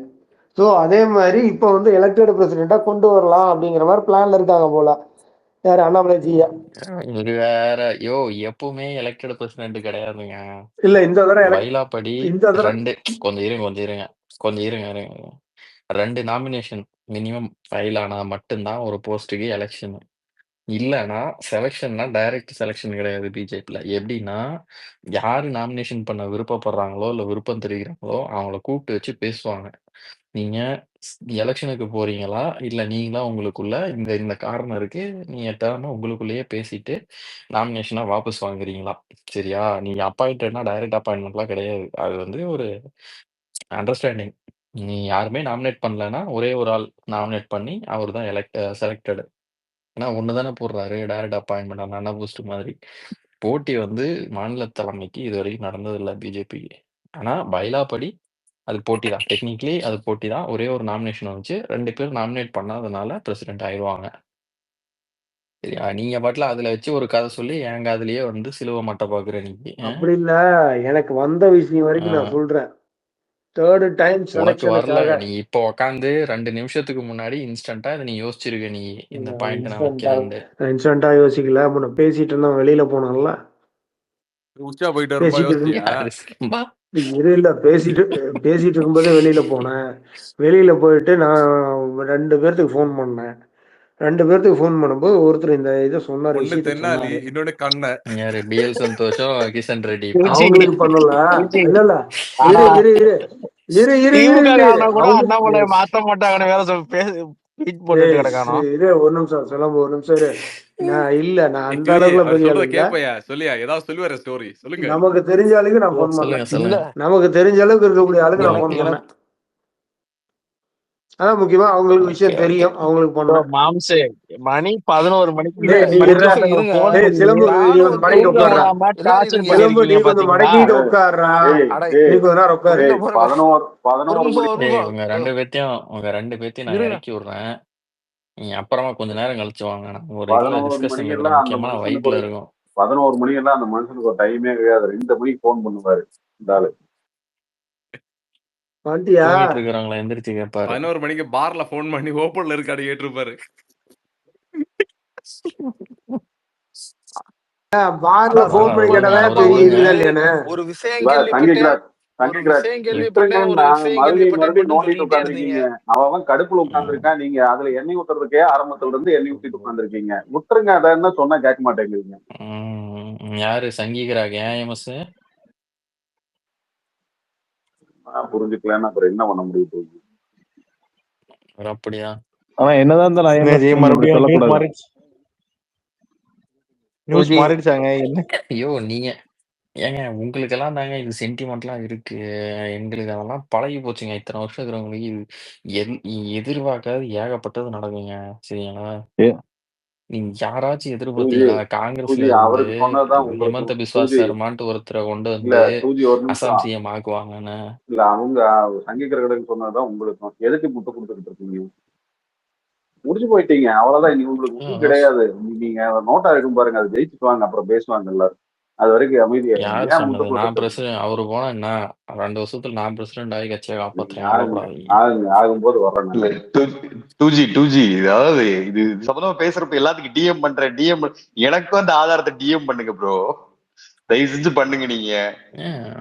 ஸோ அதே மாதிரி இப்போ வந்து எலெக்டட் பிரசிடென்ட்டா கொண்டு வரலாம் அப்படிங்கிற மாதிரி பிளான்ல இருக்காங்க போல. யார் அண்ணாமலை ஜியா? இது வேற. எப்பவுமே எலெக்டட் பிரசிடென்ட் கிடையாதுங்க. இல்ல இந்த தடவை பைலாப்படி இந்த தடவை 2 கொஞ்சம் இருங்க. 2 நாமினேஷன் மினிமம் ஃபைல் ஆனா மட்டும்தான் ஒரு போஸ்ட்டுக்கு எலெக்ஷன். இல்லைன்னா செலெக்ஷன்னா டைரக்ட் செலெக்ஷன் கிடையாது பிஜேபியில். எப்படின்னா, யாரு நாமினேஷன் பண்ண விருப்பப்படுறாங்களோ இல்லை விருப்பம் தெரிவிக்கிறாங்களோ அவங்கள கூப்பிட்டு வச்சு பேசுவாங்க. நீங்க எலெக்ஷனுக்கு போறீங்களா, இல்லை நீங்களா உங்களுக்குள்ள இந்த இந்த காரணம் இருக்கு, நீங்க தேவைன்னா உங்களுக்குள்ளேயே பேசிட்டு நாமினேஷனா வாபஸ் வாங்குறீங்களா? சரியா? நீங்க அப்பாயிண்டட்னா டைரக்ட் அப்பாயின்மெண்ட்லாம் கிடையாது. அது வந்து ஒரு அண்டர்ஸ்டாண்டிங். நீ யாருமே நாமினேட் பண்ணலன்னா ஒரே ஒரு ஆள் நாமினேட் பண்ணி அவர் தான் செலக்டட். ஏன்னா ஒன்று தானே போடுறாரு, டைரக்ட் அப்பாயின்மெண்ட் அந்த அண்ணா போஸ்ட் மாதிரி. போட்டி வந்து மாநில தலைமைக்கு இது வரைக்கும் நடந்ததில்லை பிஜேபிக்கு. ஆனால் பைலா படி அது போட்டி தான். டெக்னிக்கலி அது போட்டி தான். ஒரே ஒரு நாமினேஷன் வச்சு 2 பேர் நாமினேட் பண்ணாதனால பிரசிடென்ட் ஆயிடுவாங்க. சரியா? நீங்க பாட்டுல அதுல வச்சு ஒரு கதை சொல்லி என் காதுலயே வந்து சிலுவை மட்டை பாக்குற நீங்க. அப்படி இல்ல, எனக்கு வந்த விஷயம் வரைக்கும் நான் ஆஹ் சொல்றேன். தேர்டு டைம் உனக்கு வரல. செலெக்ஷனுக்காக நீ இப்போ உக்காந்து 2 நிமிஷத்துக்கு முன்னாடி இன்ஸ்டன்ட்டா இதை நீ யோசிச்சிருக்க நீ இந்த பாயிண்ட் நான் இன்ஸ்டன்டா வைக்கிறேன்ட்டு. இன்ஸ்டன்டா யோசிக்கல. முன்ன பேசிட்டு இருந்தோம், வெளியில போனோம்ல. உச்சா போயிட்டு வரும்பா பேசிட்டு இருக்கு யோசிச்சியா? யாரு சிம்பா? இல்ல பேசிட்டு இருக்கும்போதே வெளியில போனேன். வெளியில போயிட்டு நான் 2 பேர்த்துக்கு ஃபோன் பண்ணேன். 2 பேர்த்துக்கு ஃபோன் பண்ணும்போது ஒருத்தர் இந்த இதை சொன்னாரு, ஒண்ணு விஷயத்த தென்னாலி, சொன்னாரு. இன்னொன்னு கண்ண. யாரு? பிஎல் சந்தோஷம், கிஷன் ரெட்டி. டூஜி அவங்களுக்கு பண்ணல. டூஜி இல்ல இல்ல, ஆனா இரு இரு இரு இரு இரு இரு திமுக இரு இரு காரனா கூட அவங்களுக்கு அண்ணாமலை மாத்த மாட்டாங்கன்னு வேற ட்வீட் போட்டுட்டு கிடக்கானோ. இரு ஒரு நிமிஷம் சொல்லுங்க, ஒரு நிமிஷம் இரு. நான் ஏய் அந்த டூஜி, அளவுக்குலாம் அவர் பெரிய ஆள் சொல்றத இல்ல. கேப்பையா? சொல்லியா, ஏதாவது சொல்லுவார ஸ்டோரி சொல்லுங்க. நமக்கு தெரிஞ்ச ஆளுக்கு நான் ஃபோன் சொல்லுங்க பண்ணேன். சொல்லுங்க. இல்ல நமக்கு தெரிஞ்ச அளவுக்கு இருக்கக்கூடிய ஆளுக்கு நான் ஃபோன் எனக்கு பண்ணேன். அதான் முக்கியமா அவங்களுக்கு ஓகே விஷயம் ஓகே. தெரியும், அவங்களுக்கு bro, பண்ணேன். மாம்சு மணி 11 மணிக்கு நீ ஒரு இருடா. நிமிஷம் இருங்க. போன் பண்ணி சிலம்பு நீ நானும் கொஞ்சம் வந்து மடக்கிட்டு தூக்கம் உட்கார்றா. விடாம எல்லாரும் டார்ச்சர் இருங்க. சிலம்பு நீ பண்ணிருக்கீங்க கொஞ்சம் பாத்தீங்களா? மடக்கிட்டு உட்கார்றா. டேய் அட நீ டேய் கொஞ்ச நேரம் உட்காரு. டேய் ஒரு 11 நிமிஷம் மணிக்கு ஒரு டேய் நிமிஷம் உங்க ரெண்டு பேத்தையும் நான் இருங்க. இறக்கி விடுறேன். நீங்க அப்புறமா கொஞ்ச நேரம் கழிச்சு வாங்க. நம்ம ஒரு இதுல 11 டிஸ்கஷன் இருக்குது, மணியெல்லாம் அந்த முக்கியமான மனுஷனுக்கு வைப்ல ஒரு இருக்கும். 11 மணியெல்லாம் அந்த மனுஷனுக்கு ஒரு டைமே கிடையாது. 2 மணிக்கு ஃபோன் பண்ணுவாரு இந்த ஆளு. வந்துட்டியா? தூங்கிட்டு இருக்கிறவங்கள எந்திரிச்சு கேட்பாரு. 11 மணிக்கு பார்ல போன் பண்ணி ஓப்பன்ல இருக்காடு கேட்டிருப்பாரு. பார்ல அதெல்லாம் ஃபோன் பண்ணி அதெல்லாம் கேட்டதா அவரு பெரிய விடுங்க. இருக்குதா இல்லையானே? ஒரு விஷயம் இல்ல சங்கி கேள்விப்பட்டேன் கிராக் சங்கி ஒரு கிராக் விஷயம் கேள்விப்பட்டேன் ஒரு விட்டுருங்கன்னா விஷயம் மறுபடியும் கேள்விப்பட்டேன் மறுபடியும் மட்டும் நோண்டிட்டு சொல்லிட்டே இருந்தீங்க. உட்காந்துருக்கீங்க. அவன் கடுப்புல உட்காந்துருக்கான். நீங்க அதுல எண்ணெய் ஊத்துறதுக்கே ஆரம்பத்துல இருந்து எண்ணெய் ஊத்திட்டு உட்காந்துருக்கீங்க. விட்டுருங்க. அதை என்ன சொன்னா கேட்க மாட்டேங்கிறீங்க. யாரு சங்கீகிறாங்க? ஏன் எம்எஸ்? புரிஞ்சுக்கலன்னா அப்புறம் என்ன பண்ண முடியும்? அப்படியா? ஆனா என்னதான் இருந்தாலும் ஐஎம்எஸ் என்னது நீங்க இப்படி மறுபடியும் நியூஸ் சொல்லக்கூடாது. மாறிடுச்சு, நியூஸ் டூஜி மாறிடுச்சாங்க என்ன? ஐயோ நீங்க ஏங்க உங்களுக்கெல்லாம் தாங்க இது சென்டிமெண்ட்லாம் இருக்கு. எங்களுக்கு அதெல்லாம் பழகி போச்சுங்க. இத்தனை வருஷம் இருக்கிறவங்களுக்கு எதிர்பார்க்காத ஏகப்பட்டது நடக்குங்க. சரிங்களா? ஏ, நீங்க யாராச்சும் டூஜி எதிர்பார்த்தீங்களா? டூஜி காங்கிரஸ்ல இருந்து அவருக்கு சொன்னதுதான் உங்களுக்கு. ஹிமந்த பிஸ்வாஸ் டூஜி சர்மான்ட்டு ஒருத்தரை கொண்டு இல்ல வந்து டூஜி ஒரு அசாம் நிமிஷம். சிஎம் ஆக்குவாங்கன்னு. இல்ல அவங்க சங்கிக்கிறகடன் சொன்னதுதான் உங்களுக்கும். எதுக்கு முட்டு கொடுத்துட்டு இருக்கீங்க? முடிச்சு போயிட்டீங்க. அவ்வளவுதான். இனி உங்களுக்கு ஒன்றும் அதான் கிடையாது. நீங்க நோட்டா இருக்கும் பாருங்க. அது ஜெயிச்சுட்டு வாங்க. அப்புறம் பேசுவாங்க எல்லாரும். அது வரைக்கும் அமைதியா இருங்க. யார் ஏன் முட்டு சொன்னது? நான் கொடுத்துட்டு இருக்கீங்க? பிரசிடென்ட் அவரு போனா என்ன 2 வருஷத்துல நான் பிரசிடென்ட் ஆகி கட்சியை காப்பாத்துறேன். ஆகுங்க கவலைப்படாதீங்க. ஆகுங்க ஆகும்போது வர்றேன் இல்ல நான். டூஜி அதாவது இது சம்பந்தமா பேசுறப்ப எல்லாத்துக்கும் டிஎம் பண்றேன் டிஎம் எனக்கு அந்த ஆதாரத்தை டிஎம் பண்ணுங்க ப்ரோ. தயவு செஞ்சு பண்ணுங்க. நீங்க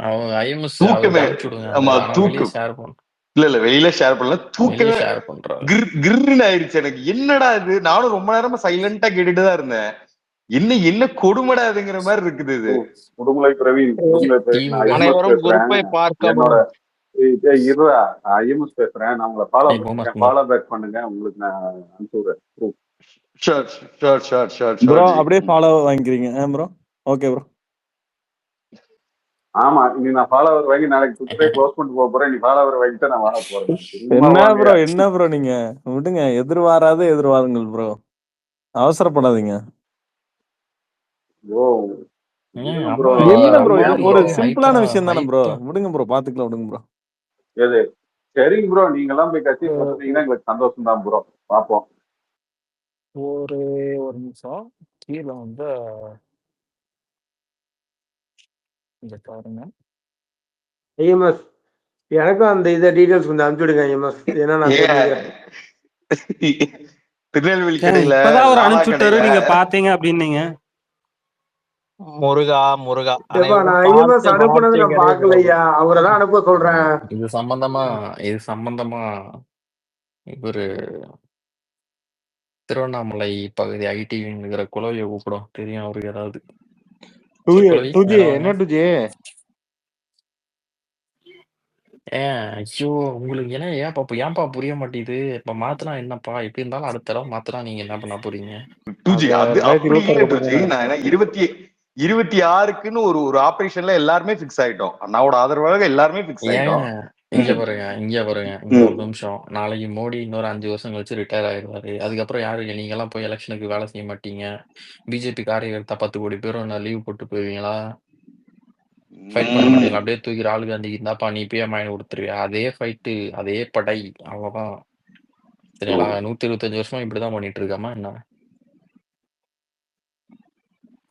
அவங்க ஐஎம்எஸ் தூக்கமே அவருக்கு அனுப்பிச்சு விடுங்க. அது ஆமா ஆனா வெளியே தூக்கம் ஷேர் பண்ணும். இல்ல வெளியில ஷேர் பண்ணல. வெளியே தூக்கமே ஷேர் பண்றாரு. கிர்ன்னு ஆயிடுச்சு எனக்கு. என்னடா இது, நானும் ரொம்ப நேரமா சைலண்டா கேட்டுட்டு தான் இருந்தேன். என்ன கொடுமடாதுங்கிற மாதிரி இருக்குது இது. உடுமலை பிரவீன் நான் ஐஎம்எஸ் அனைவரும் பேசுறேன். குரூப்பை என்னோட பார்க்கவும். இருடா ஐஎம்எஸ் பேசுறேன். நான் உங்களை ஃபாலோ பூமர் பண்ணிருக்கேன். பூமர் ஃபாலோ பேக் பண்ணுங்க. உங்களுக்கு நான் அனுப்பிச்சு விடுறேன் proof. Bro G. அப்படியே ஃபாலோ வாங்கிக்கிறீங்க ப்ரோ. Okay bro. ஆமா இனி நான் ஃபாலோவர் வாங்கி நாளைக்கு ட்விட்டரே க்ளோஸ் பண்ணிட்டு போக போறேன். நீ ஃபாலோவர் வாங்கிட்டு நான் வாழ போறேன். சும்மா என்ன வாங்கயா. ப்ரோ நீங்க விடுங்க. எதிர்பாராத எதிர்வாருங்கள் ப்ரோ. அவசரப்படாதீங்க. ஓ ஆமா ப்ரோ என்ன ப்ரோ ரொம்ப இது ஒரு சிம்பிளான ஹைப்பா விஷயம் தானே ப்ரோ. ஹைப்பா விடுங்க ப்ரோ, பாத்துக்கலாம். விடுங்க ப்ரோ. எது சரிங்க ப்ரோ. நீங்க எல்லாம் போய் கட்சி நடத்துனீங்கன்னா எங்களுக்கு சந்தோஷம் தான் ப்ரோ. பாப்போம். ஒரு ஒரு நிமிஷம் கீழே வந்து இங்க பாருங்க. ஐஎம்எஸ் எனக்கும் அந்த இதை டீடைல்ஸ் கொஞ்சம் அனுப்பிச்சுடுங்க ஐஎம்எஸ். ஏன்னா நான் தெரிஞ்சுக்கிறேன். திருநெல்வேலி ஏங்க கடையில இப்பதான் அவர் லாலா அனுப்பிச்சு விட்டாரு, கடையில நீங்க பாத்தீங்க அப்படின்னீங்க. முருகா ஏப்பா நான் அனைவரும் ஐஎம்எஸ் பார்த்து அனுப்புனது நான் மாற்றுங்கிறது பார்க்கலையா. அவரை தான் அனுப்ப சொல்றேன். இது சம்பந்தமா இவரு திருவண்ணாமலை பகுதி ஐடிங்கிற குலவையை கூப்பிடும். தெரியும் அவருக்கு ஏதாவது? குலவி டூஜி மேல வாங்க. என்ன டூஜி? ஐயோ உங்களுக்கு ஏன்பா புரிய மாட்டேங்குது? இப்ப மாத்தினா என்னப்பா? எப்படி இருந்தாலும் அடுத்த தடவை மாத்தினா நீங்க என்ன பண்ண போறீங்க? டூஜி அது அது அப்படி இல்ல 2026 டூஜி. தானே. நான் 26க்குன்னு ஒரு ஆபரேஷன்ல எல்லாருமே பிக்ஸ் ஆயிட்டோம். அண்ணாவோட ஆதரவாக எல்லாருமே பிக்ஸ் ஆயிட்டோம். இங்க பாருங்க இங்க ஒரு நிமிஷம். நாளைக்கு மோடி இன்னொரு 5 வருஷம் கழிச்சு ரிட்டையர் ஆயிடுவாரு. அதுக்கப்புறம் யாரு நீங்க எல்லாம் போய் எலெக்ஷனுக்கு வேலை செய்ய மாட்டீங்க. பிஜேபி காரியகர்த்தா 10 கோடி பேரும் நான் லீவ் போட்டு போயிருவீங்களா? ஃபைட் பண்ண மாட்டீங்களா? அப்படியே தூக்கி ராகுல் காந்திக்கு இருந்தாப்பா நீ பிஎம் ஆகி கொடுத்துருவியா? அதே ஃபைட்டு அதே படை அவ்வளவுதான். சரிங்களா? 125 வருஷமா இப்படிதான் பண்ணிட்டு இருக்காமா என்ன?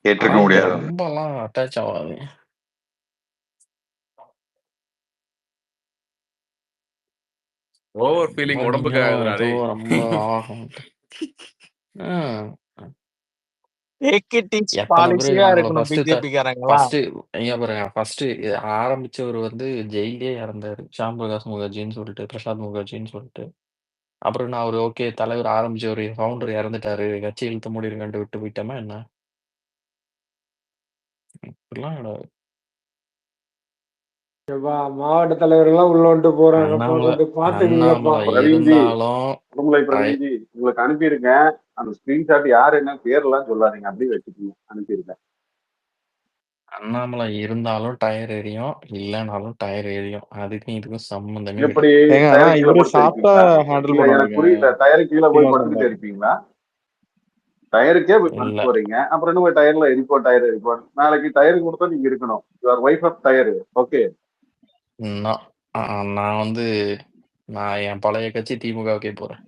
கேட்டிருக்க ஆனா முடியாது. ரொம்பலாம் அட்டாச் ஆகாது. ஓவர் ஃபீலிங் ரொம்ப உடம்புக்கு நீங்களும் ஆகுதுடா ஏதோ டேய். ரொம்ப ஆகும். ஏகேடிஸ் எத்தனை பேர் பாலிசியா நம்மள இருக்கணும் ஃபர்ஸ்ட் பிஜேபி காரங்களா. ஃபர்ஸ்ட் ஐயா பாருங்க, ஃபர்ஸ்ட் ஆரம்பிச்சவர் வந்து ஜெயிலே இறந்தாரு, ஷாம் பிரகாஷ் முகர்ஜின்னு சொல்லிட்டு, பிரசாத் முகர்ஜின்னு சொல்லிட்டு. அப்புறம் நான் அவரு ஓகே தலைவர் ஆரம்பிச்சவர் ஃபவுண்டர் இறந்துட்டாரு, கட்சி இழுத்து மூடிருங்கன்ட்டு விட்டு போயிட்டோமா என்ன? இப்படிலாம் கிடையாது. எப்பா, மாவட்ட தலைவர்கள்லாம் உள்ள வந்துட்டு போறாங்கப்பா, அண்ணாமலை கொஞ்சம் பாத்துக்கீங்கப்பா. அண்ணாமலை பிரவீன்ஜி இருந்தாலும் உடுமலை டய- பிரவீன்ஜி உங்களுக்கு அனுப்பியிருக்கேன். அந்த ஸ்கிரீன்ஷாட் யாரு என்ன பேர்லாம் சொல்லாதீங்க, அப்படியே வச்சுக்கோங்க. அனுப்பியிருக்கேன். அண்ணாமலை இருந்தாலும் டயர் எரியும், இல்லைனாலும் டயர் எரியும். அதுக்கும் இதுக்கும் சம்மந்தமே எப்படி கிடையாது. ஏங்க ஆனா டயரை கீழே இவரு போட்டு சாப்பிட்டா எரிப்பீங்களா? ஹேண்டில் இல்ல பண்ண எனக்கு முடியுங்க புரியல. டயரு கீழே போய் சீனிவாசன் படுத்துக்கிட்டு பாரு. எரிப்பீங்களா? டயருக்கே போய் இல்ல படுத்து போறீங்க, அப்புறம் என்ன போய் டயர்ல எரிப்போம் டயர் எரிப்போம். நாளைக்கு டயர் கொடுத்தா நீங்க இருக்கணும். Your wife of tyre. Okay. நான் நான் வந்து நான் என் பழைய கட்சி திமுகவுக்கே போறேன்.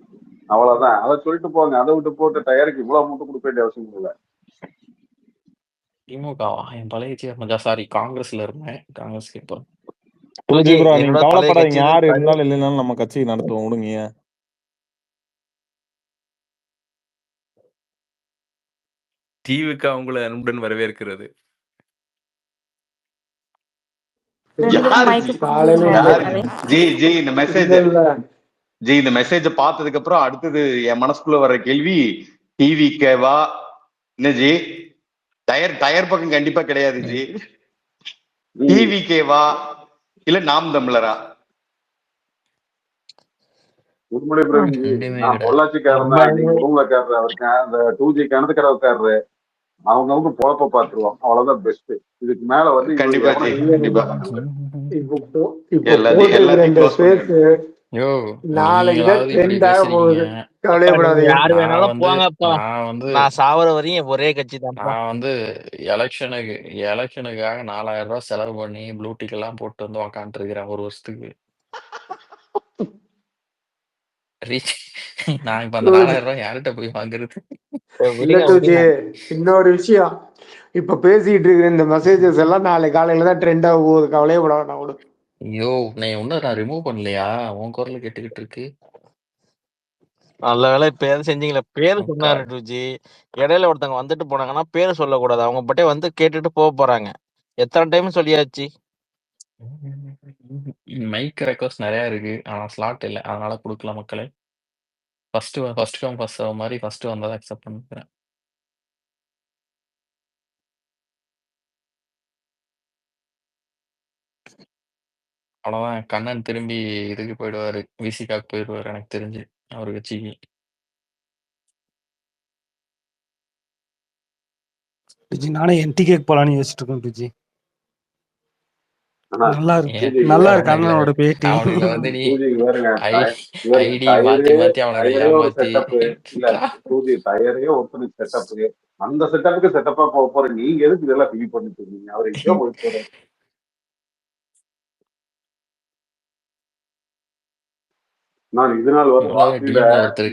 அவ்வளவுதான். அதை சொல்லிட்டு போங்க. அதை விட்டு போட்டு டயருக்கு இவ்வளவு மூட்டை கொடுக்க வேண்டிய அவசியம் இல்லை. திமுகவா? என் பழைய கட்சி சாரி காங்கிரஸ்ல இருந்தேன், காங்கிரஸ்க்கு போறேன். டூஜி ப்ரோ நீங்க என்னோட பழைய கவலைப்படாதீங்க, கட்சி யாரு இருந்தாலும் இல்லைனாலும் நம்ம கட்சி நடத்துவோம், விடுங்க. டிவிக்கு உங்களை அன்புடன் வரவேற்கிறது. ரெண்டு பேரும் யாரு மைக்கு ஜி காலையில போட்டுருங்க. யாரு அதே ஜி இந்த மெசேஜ் இல்ல இல்ல ஜி இந்த மெசேஜ பார்த்ததுக்கு அப்புறம் அடுத்தது என் மனசுக்குள்ள வர்ற கேள்வி டிவிக்கேவா என்ன ஜி? டயர் டயர் பக்கம் கண்டிப்பா கிடையாது ஜி. டிவிக்கேவா இல்ல நாம் தமிழரா? உடுமலை பிரவீன்ஜி, ரெண்டுமே நான் கிடையாது. பொள்ளாச்சிக்காரன் தான், நீங்க உடுமலைக்காரர். அவருக்கு அந்த 2G கிணத்து கடவுக்காரரு. அவங்க பொழப்ப பார்த்துருவோம். அவ்வளவுதான் பெஸ்ட். இதுக்கு மேல வந்து இவர் கண்டிப்பா ஜி, எவனை கண்டிப்பா. இப்போ இப்போ எல்லாத்தையும் போட்டிருக்கிற எல்லாத்தையும் இந்த க்ளோஸ் ஸ்பேஸ் பண்ணிடுங்க. யோ நாளைக்கு தான் நீங்களாவது இப்படி ட்ரெண்ட் ஆக பேசுறீங்க. போகுது, நீங்க கவலையப்படாதீங்க. யாரு நான் வேணாலும் வந்து போங்கப்பா. நான் வந்து நான் சாவர வரையும் ஒரே கட்சி தான்ப்பா. நான் வந்து எலெக்ஷனுக்காக 4000 ரூபாய் செலவு பண்ணி ப்ளூ டிக் எல்லாம் போட்டு வந்து உக்காந்துருக்கிறேன் ஒரு வருஷத்துக்கு. ரீச் நான் இப்ப அந்த 4000 ரூபாய் யார்கிட்ட போய் வாங்குறது? இல்ல டூஜி, இன்னொரு விஷயம், இப்ப பேசிட்டு இருக்கிற இந்த மெசேஜஸ் எல்லாம் நாளைக்கு காலையில தான் ட்ரெண்ட் ஆக போகுது, கவலையப்பட வேண்டாம் விடு. ஐயோ நான் ரிமூவ் பண்ணலையா? உன் குரல் கேட்டுக்கிட்டு இருக்கு. நல்ல வேலை பேர் செஞ்சீங்களா. பேரு Oh சொன்னாரு God. டூஜி. இடையில ஒருத்தவங்க வந்துட்டு போனாங்கன்னா பேரு சொல்லக்கூடாது. அவங்க பட்டே வந்து கேட்டுட்டு போக போறாங்க. எத்தனை டைம் சொல்லியாச்சு. மைக் ரெக்வஸ்ட் நிறைய இருக்கு, ஆனா ஸ்லாட் இல்லை, அதனால கொடுக்கல மக்களே. ஃபர்ஸ்ட் கம் ஃபர்ஸ்ட் சர்வ் மாதிரி ஃபர்ஸ்ட் வந்ததை அக்செப்ட் பண்ணிக்கிறேன். அவ்வளவுதான், கண்ணன் திரும்பி இதுக்கு போயிடுவாரு, விசிகாக்கு போயிடுவாரு எனக்கு தெரிஞ்சு, அவர் கட்சிக்கு. விஜி நானே என்டிகேக்கு போலான்னு யோசிச்சுட்டு இருக்கேன் விஜி. நல்லா இருக்கு, ஏன் நல்லா இருக்கு அவனுங்களை அண்ணனோட பேட்டி. அவனுங்களை வந்து நீ டூஜிக்கு பாருங்க, ஐடி டயரே மாத்தி அவனுங்களை டயரே ஒரு ஏமாத்தி செட்டப். இல்ல டூஜி டயரே ஒருத்தனுக்கு செட்டப். அந்த செட்டப்புக்கு செட்டப்பா போக போற நீங்க எதுக்கு இதெல்லாம் ஃபீல் பண்ணிட்டு இருக்கீங்க? அவர் எங்கேயோ போய் போறாரு. நான் இது நாள் வர வாழ்க்கையில ஒருத்தர்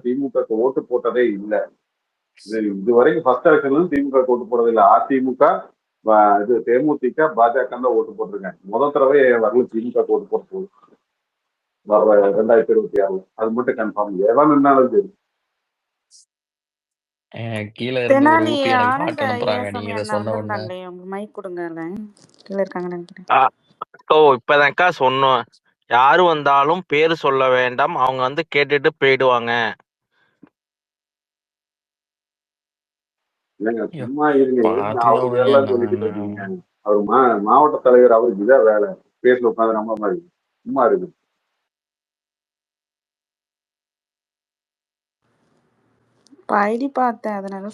திமுக ஓட்டு போட்டதே இல்லை. இது வரைக்கும் ஃபர்ஸ்ட் எலெக்ஷன்ல திமுக ஓட்டு போட்டது இல்லை. அதிமுக, இது தேமுதிக, பாஜக தான் ஓட்டு போட்டிருக்கேன். முதல் தடவை வரல திமுக ஓட்டு போட போகுது வர்ற 2026. அது மட்டும் கன்ஃபார்ம். எவன் நின்னாலும் சரி. கீழே இருந்து ஒரு தெனாலி ஊப்பி எனக்கு ஆனந்த பாட்டு அனுப்புறாங்க நீங்க ஐயாசாமி இதை அண்ணா சொன்ன உடனே. வந்திருந்தாங்களே, உங்க மைக் கொடுங்க. கீழே இருக்காங்கன்னு நினைக்கிறேன். இப்பதான்க்கா சொன்னோம். யாரு வந்தாலும் பேரு சொல்ல வேண்டாம், அவங்க வந்து கேட்டுட்டு போயிடுவாங்க. இல்லைங்க, சும்மா இருங்க. எதுக்கு பாத்துக்க அவரு விடுங்க வேலை சொல்லிட்டு இருக்கீங்க? அவரு மாவட்ட தலைவர், அவருக்கு இதான் வேலை. பேசல உட்காந்து நம்ம மாதிரி சும்மா இருக்கு. ஐடி பார்த்தேன், அதனால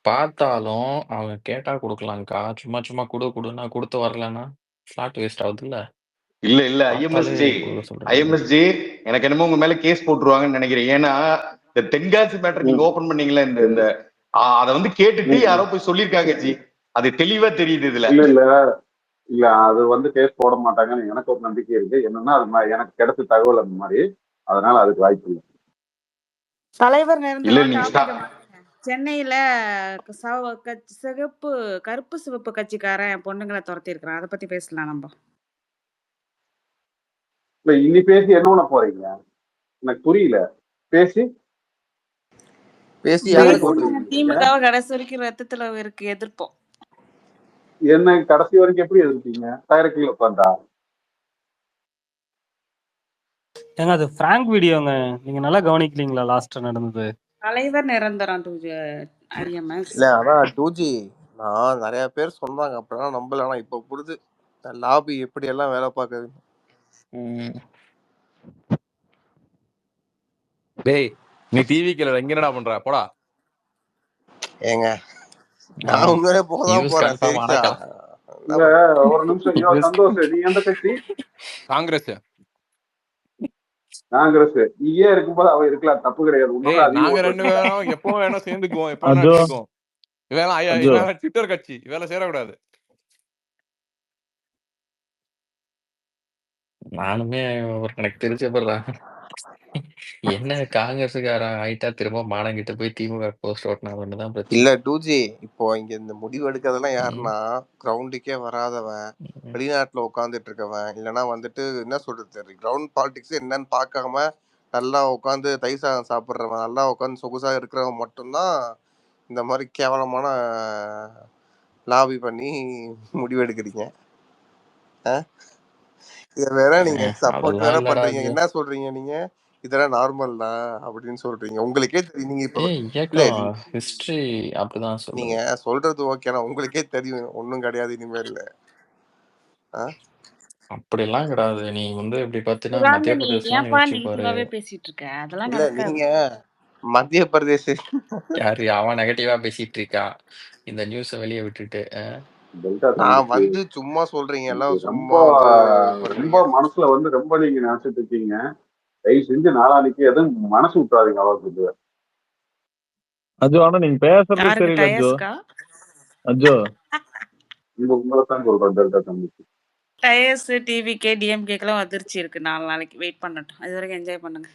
பார்த்தாலும் அவங்க கேட்டா கொடுக்கலாம்க்கா. சும்மா சும்மா கொடுன்னா கொடுத்து வரலன்னா ஸ்லாட் வேஸ்ட் ஆகுது இல்ல. இல்ல ஐஎம்எஸ்ஜி எனக்கு என்னமோ உங்க மேல கேஸ் போட்டுருவாங்கன்னு நினைக்கிறேன். ஏன்னா இந்த தென்காசி மேட்டர் நீங்க ஓபன் பண்ணீங்களா, இந்த அத வந்து கேட்டுட்டு யாரோ போய் சொல்லியிருக்காங்க ஜி. அது தெளிவா தெரியுது இதுல. இல்ல அது வந்து கேஸ் போட மாட்டாங்கன்னு எனக்கு ஒரு நம்பிக்கை இருக்கு. என்னன்னா அது எனக்கு கிடைச்ச தகவல் அந்த மாதிரி, அதனால அதுக்கு வாய்ப்பு இல்லை. தலைவர் இல்ல நீங்க சென்னையில சிகப்பு கருப்பு சிவப்பு கட்சிக்காரன் பொண்ணுங்களை துரத்தி இருக்கிறான். அதை பத்தி பேசலாம் நம்ம. இல்ல இனி பேசி என்ன பண்ண போறீங்க? எனக்கு புரியல. பேசி பேசி என்ன யாரை பேசி சொல்றீங்க நாங்க நீங்க? திமுகவை கடைசி வரைக்கும் ரத்தத்துல இருக்கு எதிர்ப்போம். என்ன கடைசி வரைக்கும் எப்படி எதிர்ப்பீங்க? டைரக்ட்ல உட்காந்தா? ஏங்க அது பிராங்க் வீடியோங்க. நீங்க நல்லா கவனிக்கலீங்களா லாஸ்ட் நடந்தது? தலைவர் நிரந்தரம் ஐஎம்எஸ். இல்ல அதான் 2G நான் நிறைய பேர் சொன்னாங்க அப்படிலாம் நம்பல. ஆனா இப்ப புரிது லாபி எப்படி எல்லாம் வேலை பார்க்குது. டேய் நீ டிவி கீழ எங்க என்னடா பண்ற போடா. ஏங்க நான் உண்மையிலே போகதான் யூஸ் போறேன். கன்ஃபார்ம் சரிங்களா? ஆனாக்கா என்ன இல்ல பண்றது? ஒரு நிமிஷம். ஐயோ சந்தோஷ், நீ எந்த கட்சி? காங்கிரஸ். காங்கிரஸ். நீயே இருக்கும்போது அவ இருக்கலாம், தப்பு கிடையாது. உன்னோட ஏய் அதிக நாங்க ஓட்டு ரெண்டு வச்சிருக்கா. பேரும் எப்போ வேணா சேர்ந்துக்குவோம், எப்ப வேணா அஜோ அடிச்சுக்குவோம். இவெல்லாம் அஜோ இவன் ட்விட்டர் கட்சி, இவெல்லாம் சேரக்கூடாது. நானுமே ஒரு எனக்கு தெரிஞ்சப்படுறேன். என்ன காங்கிரஸுக்காரன் ஆயிட்டா திரும்ப மானங்கிட்ட போய் திமுக போஸ்ட் ஓட்டினான்னு தான் பிரச்சனை. இல்ல 2G இப்போ இங்க இந்த முடிவு எடுக்கிறதெல்லாம் ம், யாருன்னா கிரவுண்டுக்கே வராதவன், ம். வெளிநாட்டுல உட்காந்துட்டு இருக்கவன், இல்லைன்னா வந்துட்டு என்ன சொல்றது கிரவுண்ட் பாலிடிக்ஸ் என்னன்னு பார்க்காம நல்லா உட்காந்து தயிர் சாதம் சாப்பிட்றவன், நல்லா உட்காந்து சொகுசா இருக்கிறவன் மட்டும்தான் இந்த மாதிரி கேவலமான லாபி பண்ணி முடிவு எடுக்கிறீங்க. இதை வேற நீங்க சப்போர்ட் வேற அதெல்லாம் இல்லடா பண்றீங்க. அது. என்ன சொல்றீங்க நீங்க? இதெல்லாம் நார்மல் தான் அப்படின்னு சொல்றீங்க. உங்களுக்கே தெரியும். நீங்க இப்போ இல்ல இயக்கம் ஹிஸ்டரி அப்படிதான் நீங்க சொல்லுது. சொல்றது ஓகேனா உங்களுக்கே தெரியும் ஒண்ணும் கிடையாது இனிமேல். அப்படிலாம் கிடையாது. நீ வந்து இப்படி பார்த்தீங்கன்னா மத்திய சுராங்கனி பிரதேசலாம் ஏன்பா யோசிச்சு பாரு. நெகட்டிவாவே பேசிட்டு இருக்க? அதெல்லாம் இல்ல நடக்காது. நீங்க மத்திய பிரதேச யாரு அவன் நெகட்டிவா பேசிட்டு இருக்கா இந்த நியூஸை வெளியே விட்டுட்டு டெல்டா நான் தம்பிக்கு வந்து சும்மா சொல்றீங்க எல்லாம் ரொம்ப சும்மா வந்து இது ரொம்ப பண்றீங்க. மனசுல வந்து ரொம்ப நீங்க நினைச்சிட்டு இருக்கீங்க. தயவு செஞ்சு நாளானிக்கு எதுவும் மனசு விட்டுறாதீங்க அவருக்கு. அஜோ ஆனா நீங்க பேசுறதே யாருக்கு? தெரியல அஜோ. டயர்ஸ்க்கா? அஜோ உங்களை தான் சொல்றேன் டெல்டா தம்பிக்கு. டயர்ஸ் டிவிகே டிஎம்கேக்கெல்லாம் அதிர்ச்சி இருக்கு. 4 நாளைக்கு வெயிட் பண்ணட்டும். அது வரைக்கும் என்ஜாய் பண்ணுங்க.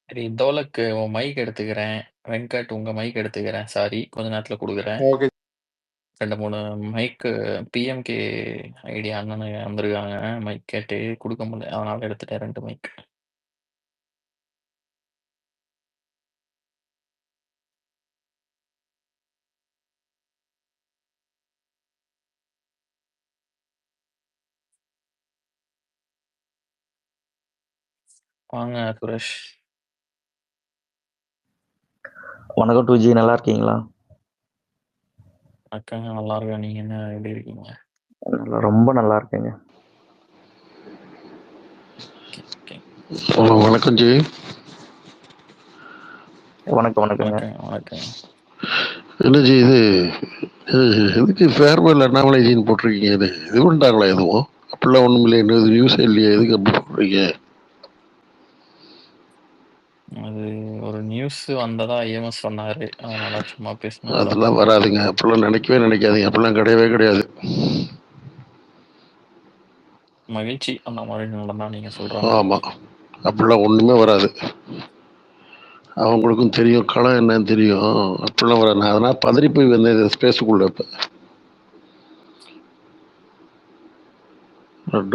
சரி தோலக்கு உன் மைக் எடுத்துக்கிறேன். வெங்கட் உங்க மைக் எடுத்துக்கிறேன். சாரி கொஞ்ச நேரத்துல கொடுக்குறேன். ஓகே 2-3 மைக்கு பிஎம்கே ஐடியா அண்ணனு வந்திருக்காங்க. மைக் கேட்டு கொடுக்க முடியல. அதனால எடுத்துட்டேன் 2 மைக். வாங்க சுரேஷ். வணக்கம் 2G, நல்லா இருக்கீங்களா? அக்காங்க நல்லா இருக்கா. நீங்க என்ன எப்படி இருக்கீங்க? ரொம்ப நல்லா இருக்கேங்க. ஓகே. வணக்கம் ஜி. வணக்கங்க. வணக்கம். என்ன ஜி இது எதுக்கு ஃபேர்வெல் அண்ணாமலைஜின்னு போட்டிருக்கீங்க? இது பண்ணிட்டாங்களா எதுவும்? அப்படிலாம் ஒன்றும் இல்லை, என்ன நியூஸே இல்லையா? எதுக்கு அப்படி போடுறீங்க? அது ஒரு நியூஸ் வந்ததா ஐஎம்எஸ் சொன்னாரு. அதனால சும்மா பேசணும். அதெல்லாம் வராதுங்க. அப்படிலாம் நினைக்காதீங்க. அப்படிலாம் கிடையவே கிடையாது. மகிழ்ச்சி அந்த மாதிரி நடந்தா நீங்க சொல்ற ஆமா, அப்படிலாம் ஒண்ணுமே வராது. அவங்களுக்கும் தெரியும் களம் என்னன்னு தெரியும். அப்படிலாம் வராது. நான் அதனால பதறி போய் வந்தேன் ஸ்பேஸுக்குள்ள. இப்போ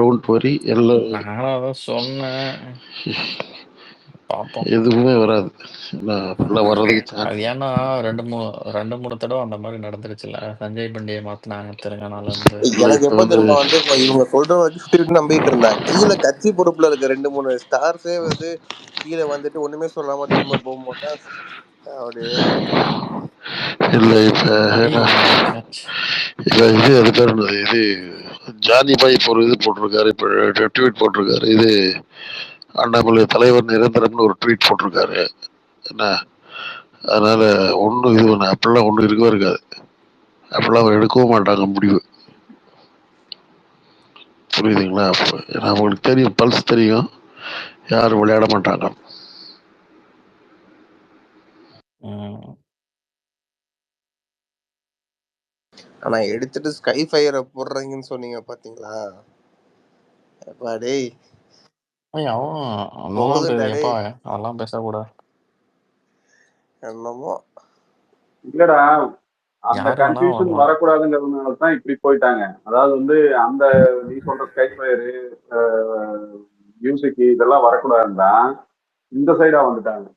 டோன்ட் வரி, எல்லாம் நானும் அதான் சொன்னேன். பார்ப்போம். எதுவுமே வராது. அப்படிலாம் வர்றதுக்கு சான்ஸ். அது ஏன்னா 2-3 தடவை அந்த மாதிரி நடந்துருச்சுல்ல. சஞ்சய் பண்டியை மாத்தினாங்க தெலுங்கானால இருந்து. எனக்கு எப்ப தெரியுமா வந்து இவங்க சொல்ற வரைக்கும் நம்பிட்டு இருந்தேன். கீழே கட்சி பொறுப்புல இருக்க 2-3 ஸ்டார்ஸே வந்து கீழே வந்துட்டு ஒண்ணுமே சொல்லாம திரும்ப போகும்போது அப்படியே இல்ல இப்ப இது அது பேர் என்னது, இது ஜானி பாய் இப்போ ஒரு இது போட்டிருக்காரு, இப்போ ட்வீட் போட்டிருக்காரு. இது அண்ணாமலை தலைவர் நிரந்தரம்னு ஒரு ட்வீட் போட்டிருக்காரு. என்ன அதனால ஒன்றும் இது பண்ண அப்படிலாம் ஒன்றும் இருக்கவே இருக்காது. அப்படிலாம் அவர் எடுக்கவும் மாட்டாங்க முடிவு. புரியுதுங்களா? ஏன்னா அவங்களுக்கு தெரியும், பல்ஸ் தெரியும், யாரும் விளையாட மாட்டாங்க. ஆனா எடுத்துட்டு ஸ்கை ஃபயரை போடுறீங்கன்னு சொன்னீங்க பாத்தீங்களா? டேய் அதெல்லாம் பேசக்கூடாது. என்னமோ இல்லடா, அந்த யாரு வேணா கன்ஃபியூஷன் வரலாம். வரக்கூடாதுங்கிறதுனால தான் இப்படி போயிட்டாங்க. அதாவது வந்து அந்த நீ சொல்ற ஸ்கைஃபயரு, மியூசிக் இதெல்லாம் வரக்கூடாதுன்னு தான் இந்த சைடா வந்துட்டாங்க.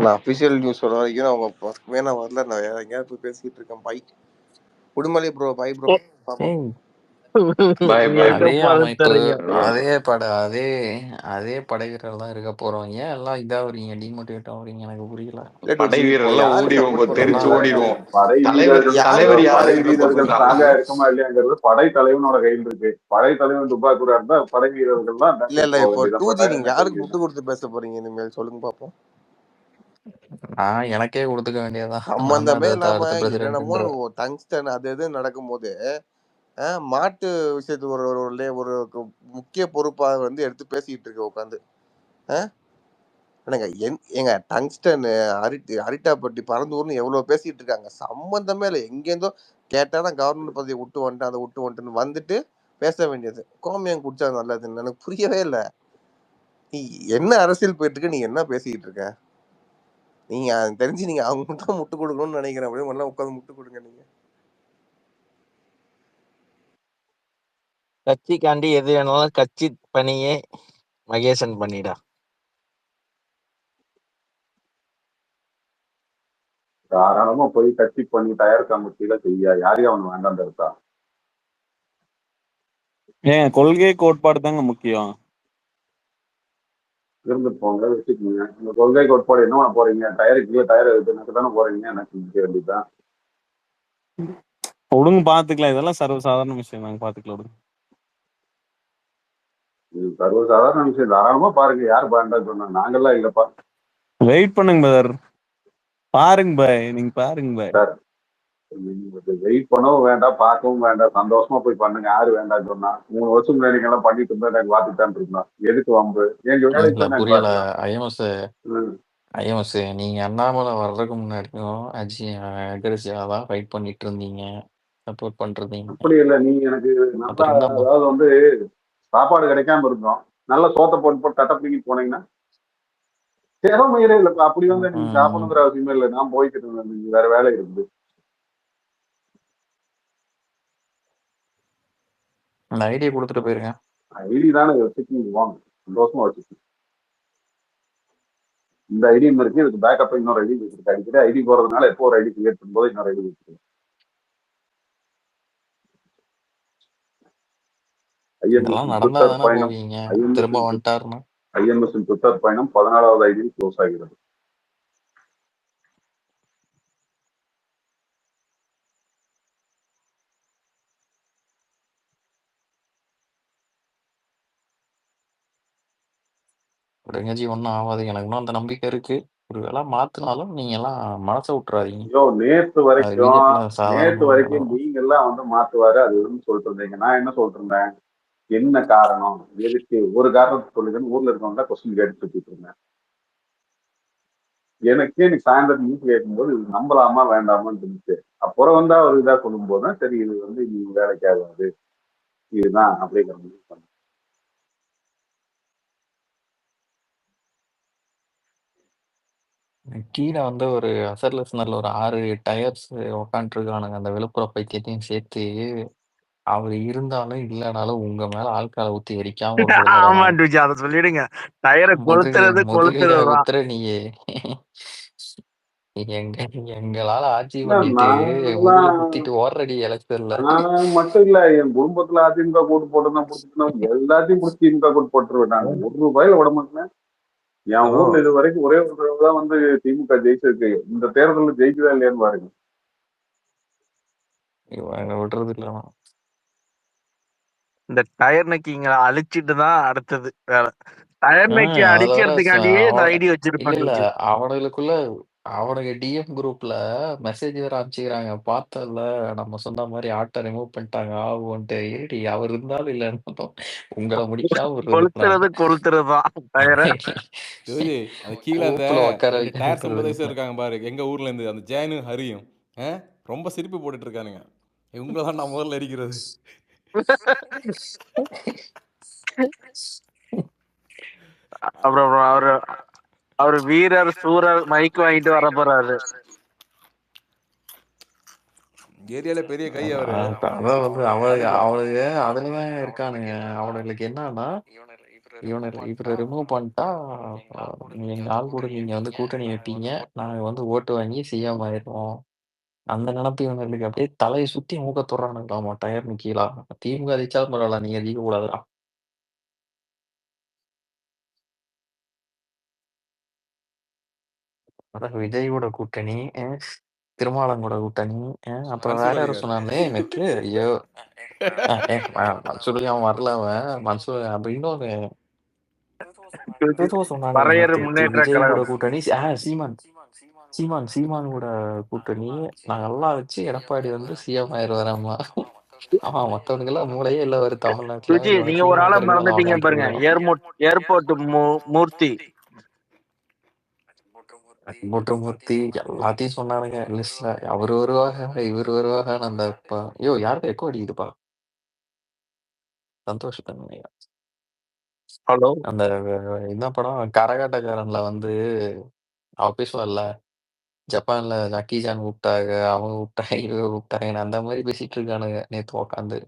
நான் அஃபிஷியல் நியூஸ் சொல்ற வரைக்கும் அவங்க பக்கமே நான் வரல. நான் வேற எங்கேயாவது போய் பேசிட்டு இருக்கேன். Bye Udumalai bro, bye bro, பாப்போம். ஏய், பாய் பாய் அதே ப்ரோ. அமைப்பு, Yeah. அதே படை வீரர் தான் இருக்க போறோம். ஏன் எல்லாம் இதாவறீங்க, டிமோட்டிவேட் ஆகுறீங்க? எனக்கு புரியல. இல்ல படை டூஜி, இப்போ வீரர்லாம் யாரு ஓடிடுவோம், சப்போர்ட் தெரிச்சு பண்றாங்க? ஓடிடுவோம். படை தலைவர் வீரர்கள் யாரு தலைவர் யாரு படை யாருக்கு சப்போர்ட் சப்போர்ட் வீரர்கள் பண்றாங்க? பண்றாங்க? ஸ்ட்ராங்கா இருக்குமா இல்லையாங்கிறது படை தலைவனோட கையில் இருக்கு. படை தலைவன் துப்பாக்குறா இருந்தா படை வீரர்கள் தான் இல்ல இல்ல, போக இப்போ வேண்டியதான். டூஜி நீங்க பட்டாளமே யாருக்கு வேண்டியதுதான். முட்டு கொடுத்து பேச போறீங்க இனிமேல்? சொல்லுங்க பாப்போம். நான் எனக்கே கொடுத்துக்க வேண்டியதுதான். நான் தான் சம்பந்தமே இல்லாம அடுத்த என்னென்னமோ பிரசிடென்ட்ன்ற. டங்ஸ்டன் அது இது நடக்கும் போது மாட்டு விஷயத்துக்கு ஒரு முக்கிய பொறுப்பா வந்து எடுத்து பேசிட்டு இருக்க உட்காந்து. என்னங்க ஏங்க டங்ஸ்டன் அரிட்டாப்பட்டி பறந்தூர்னு எவ்வளவு பேசிட்டு இருக்காங்க. சம்பந்தமே இல்லை. எங்கேருந்தோ கேட்டானா கவர்மெண்ட் பதவியை விட்டு வந்துட்டு அதை விட்டு வந்துட்டுன்னு வந்துட்டு பேச வேண்டியது. கோமியம் குடிச்சா நல்லதுன்னு எனக்கு புரியவே இல்லை. நீ என்ன அரசியல் போயிட்டு இருக்க? நீ என்ன பேசிட்டு இருக்க? நீங்க எனக்கு தெரிஞ்சு நீங்க அவங்க தான் முட்டு கொடுக்கணும்னு நினைக்கிறேன். அப்படியே எல்லாம் உட்காந்து முட்டு கொடுங்க நீங்க. கட்சிக்காண்டி எது வேணாலும் கட்சி பணியே மகேசன் பண்ணிடா. தாராளமா போய் கட்சி பண்ணி தயார் கமிட்டியில செய்ய யாரையும் அவன் வேண்டாம் இருக்கா. ஏன் கொள்கை கோட்பாடு தாங்க முக்கியம். இருந்துட்டு போங்க, வச்சுக்கோங்க. இந்த கொள்கை கோட்பாடு என்ன பண்ண போறீங்க? டயருக்கு டயர் எனக்கு தானே போறீங்க. எனக்கு நிக்க வேண்டியதுதான். ஒழுங்கு பாத்துக்கலாம். இதெல்லாம் சர்வசாதாரண விஷயம். நாங்க பாத்துக்கலாம் விடுங்க. இது சர்வசாதாரண விஷயம். தாராளமா பாருங்க. யார் வேண்டாம் சொன்னா? நாங்கெல்லாம் இல்லப்பா. வெயிட் பண்ணுங்க பிரதர். பாருங்க பாய், நீங்க பாருங்க பாய். சார், வெயிட் பண்ணவும் வேண்டாம், பார்க்கவும் வேண்டாம். சந்தோஷமா போய் பண்ணுங்க. யாரு வேண்டாம் சொன்னா? 3 வருஷம் முன்னாடி நீங்க எல்லாம் பண்ணிட்டு இருந்தா எனக்கு பார்த்துட்டான் இருந்தோம். எதுக்கு வம்பு? எங்க வேலைக்கு இல்ல தான் நாங்க புரியல. பார்க்கலாம். ஐஎம்எஸ் நீங்க அண்ணாமலை வர்றதுக்கு முன்னாடியும் அக்ரெசிவா தான் ஃபைட் பண்ணிட்டு இருந்தீங்க, சப்போர்ட் பண்றீங்க. அப்படி இல்லை. நீ எனக்கு நல்லா, அப்புறம் என்ன அதாவது வந்து சாப்பாடு கிடைக்காம இருந்தோம். நல்ல சோத்தை போட்டு போட்டு தட்டை பிடிக்கிட்டு போனீங்கன்னா திறமையிலே இல்லப்பா. அப்படி வந்து நீங்க சாப்பிடணுங்கிற அவசியமே இல்லை. நான் போய்கிட்டு இருந்தேன். நீங்க வேற வேலை இருக்குது. அந்த ஐடியா கொடுத்துட்டு போயிருங்க. ஐடி தானே வச்சுக்கீங்க, வாங்க சந்தோஷமா வச்சுக்கோங்க. இந்த ஐடி இருக்கு, இதுக்கு பேக்கப் இன்னொரு ஐடி வச்சிருக்கு. அடிக்கடி ஐடி போறதுனால எப்போ ஒரு ஐடி கிரியேட் பண்ணும்போது இன்னொரு ஐடி வச்சிருக்கு. இதெல்லாம் நடந்தா ட்விட்டர் தானே பயணம் போவீங்க. திரும்ப வந்துட்டாருன்னா ஐஎம்எஸ் ட்விட்டர் பயணம் 14வது ஐடியில் க்ளோஸ் ஆகிறது. விடுங்கஜி, ஒன்றும் ஆகாது. எனக்கு இன்னும் அந்த நம்பிக்கை இருக்கு. ஒரு வேளை மாத்தினாலும் நீங்க எல்லாம் மனசை விட்டுறாதீங்க. ஐயோ, நேத்து அது வரைக்கும் பிஜேபியில சாதாரண நீங்க எல்லாம் வந்து மாத்துவாரு அது இதுன்னு சொல்லிட்டு இருந்தீங்க. நான் என்ன சொல்லிட்டு இருந்தேன்? என்ன காரணம், எதுக்கு? ஒரு காரணத்தை சொல்லுங்கன்னு ஊர்ல இருக்கவங்க கொஸ்டின் கேட்டு சுத்திட்டு இருந்தேன். எனக்கே நீ சாயந்தரம் நியூஸ் கேட்கும்போது இது நம்பலாமா வேண்டாமான்னு இருந்துச்சு. அப்புறம் வந்து அவர் இதா சொல்லும் போதுதான் சரி, இது வந்து நீ வேலைக்கு ஆகாது, இதுதான் அப்படிங்கிற மாதிரி சொன்னேன். கீழே வந்து ஒரு அசர்லெஸ்னர்ல ஒரு 6 டயர்ஸ் உக்காந்துருக்கானுங்க. அந்த விழுப்புரம் பைத்தியத்தையும் சேர்த்து அவர் இருந்தாலும் இல்லைனாலும் உங்க மேல ஆள்கால ஊத்தி எரிக்காம விடுறதில்லடா ஆமா நான். டூஜி, அதை சொல்லிடுங்க. டயரை முதுகுல கொளுத்துறதுதான். குத்துற நீயே. எங்களால ஆட்சி இல்ல, பண்ணிட்டு முதுகுல குத்திட்டு ஓடுறடி எலெக்ஷன்ல. நான் மட்டும் இல்ல, என் குடும்பத்துல அதிமுக கூட்டு போட்டுதான் பிடிச்சிக்கணும். எல்லாத்தையும் பிடிச்சி திமுக கூட்டு போட்டுருவேன். நான் 1 ரூபாயில விட மாட்டேன். என் ஊர்ல இது வரைக்கும் ஒரே ஒரு தடவை தான் வந்து திமுக ஜெயிச்சிருக்கு. இந்த தேர்தலில் ஜெயிக்குதா இல்லையான்னு பாருங்க. விடுறது இல்ல. இந்த டயர் நக்கிங்களை அழிச்சிட்டு தான் அடுத்தது வேலை. டயர் நக்கி அடிக்கிறதுக்காண்டியே இந்த ஐடி இல்ல வச்சிருப்பாங்க. அவனுங்களுக்குள்ள அவனுங்க டிஎம் குரூப்ல மெசேஜ் வேற அனுப்பிச்சுக்கிறாங்க. பார்த்தல நம்ம சொன்ன மாதிரி ஆட்டை ரிமூவ் பண்ணிட்டாங்க ஆகும்ட்டு. ஏடி அவர் இருந்தாலும் இல்லைன்னு உங்களை முடிக்காம கொளுத்துறதுதான் டயரை. ஜோஜி, அது கீழே அந்த ஊப்புல உட்கார 2 வைக்க டயர் சிம்பதைசர் இருக்காங்க பாரு, எங்க ஊர்ல இருந்து அந்த ஜெயனும் ஹரியும் ரொம்ப சிரிப்பு போட்டுட்டு இருக்கானுங்க. இவங்களதான் நான் முதல்ல அடிக்கிறது. அப்புறம் அப்புறம் அவரு அவரு வீரர் சூரர் மைக் வாங்கிட்டு வர போறாரு. ஏரியால பெரிய கை அவரு. அதான் வந்து அவளுங்க அதுலதான் இருக்கானுங்க. அவனுங்களுக்கு என்னன்னா இவரை ரிமூவ் பண்ணிட்டா எங்க ஆள் கூட நீங்க வந்து கூட்டணி வைப்பீங்க, நாங்க வந்து ஓட்டு வாங்கி சிஎம் ஆயிடுவோம். அந்த நினப்பு இவங்களுக்கு அப்படியே தலையை சுத்தி மூக்க தொடுறானுங்களாமா டயர் கீழா. திமுக அதிச்சாலும் பரவாயில்ல, நீங்க அதிக கூடாதுடா. அதான் விஜயோட கூட்டணி, திருமாவளவன் கூட்டணி, அப்புறம் வேற மன்சூர் யாரும் அலிகார். சொன்னாங்களே மெட்ரு. ஐயோ மன்சூர் அவன் வரல, அவன் மன்சூர். அப்ப இன்னொரு ஏதோ சொன்னானே வரையறு நேத்து, முன்னேற்ற விஜய் கூட கழகம். கூட்டணி. சீமான் சீமான் கூட கூட்டணி நாங்கெல்லாம் வச்சு எடப்பாடி வந்து சிஎம் ஆயிடுவாராமா. ஆமா, மத்தவனுக்கு எல்லாம் மூளையே இல்ல ஒரு தமிழ்நாட்டுல. சுஜி, இவன் நீங்க ஒரு சினிமா ஆளை கதையெல்லாம் மறந்துட்டீங்க பண்ணிட்டு பாருங்க. இருக்கிறான். ஏர்போர்ட் மூர்த்தி. மூர்த்தி எல்லாத்தையும் சொன்னானுங்க லிஸ்ட்ல. அவரு வருவாக, இவரு வருவாக. அந்த ஐயோ யாருக்கு எக்கோ அடிக்குதுப்பா. சந்தோஷ் தன்மையா ஹலோ, அந்த என்ன படம் கரகாட்டக்காரன்ல வந்து அவ பேசுவாள்ல, ஜப்பான்ல ஜாக்கி சான் கூப்பிட்டாங்க, அவங்க கூப்பிட்டாங்க, இவங்க கூப்பிட்டாங்க. அந்த மாதிரி பேசிட்டு இருக்கானுங்க நேத்து உட்காந்து.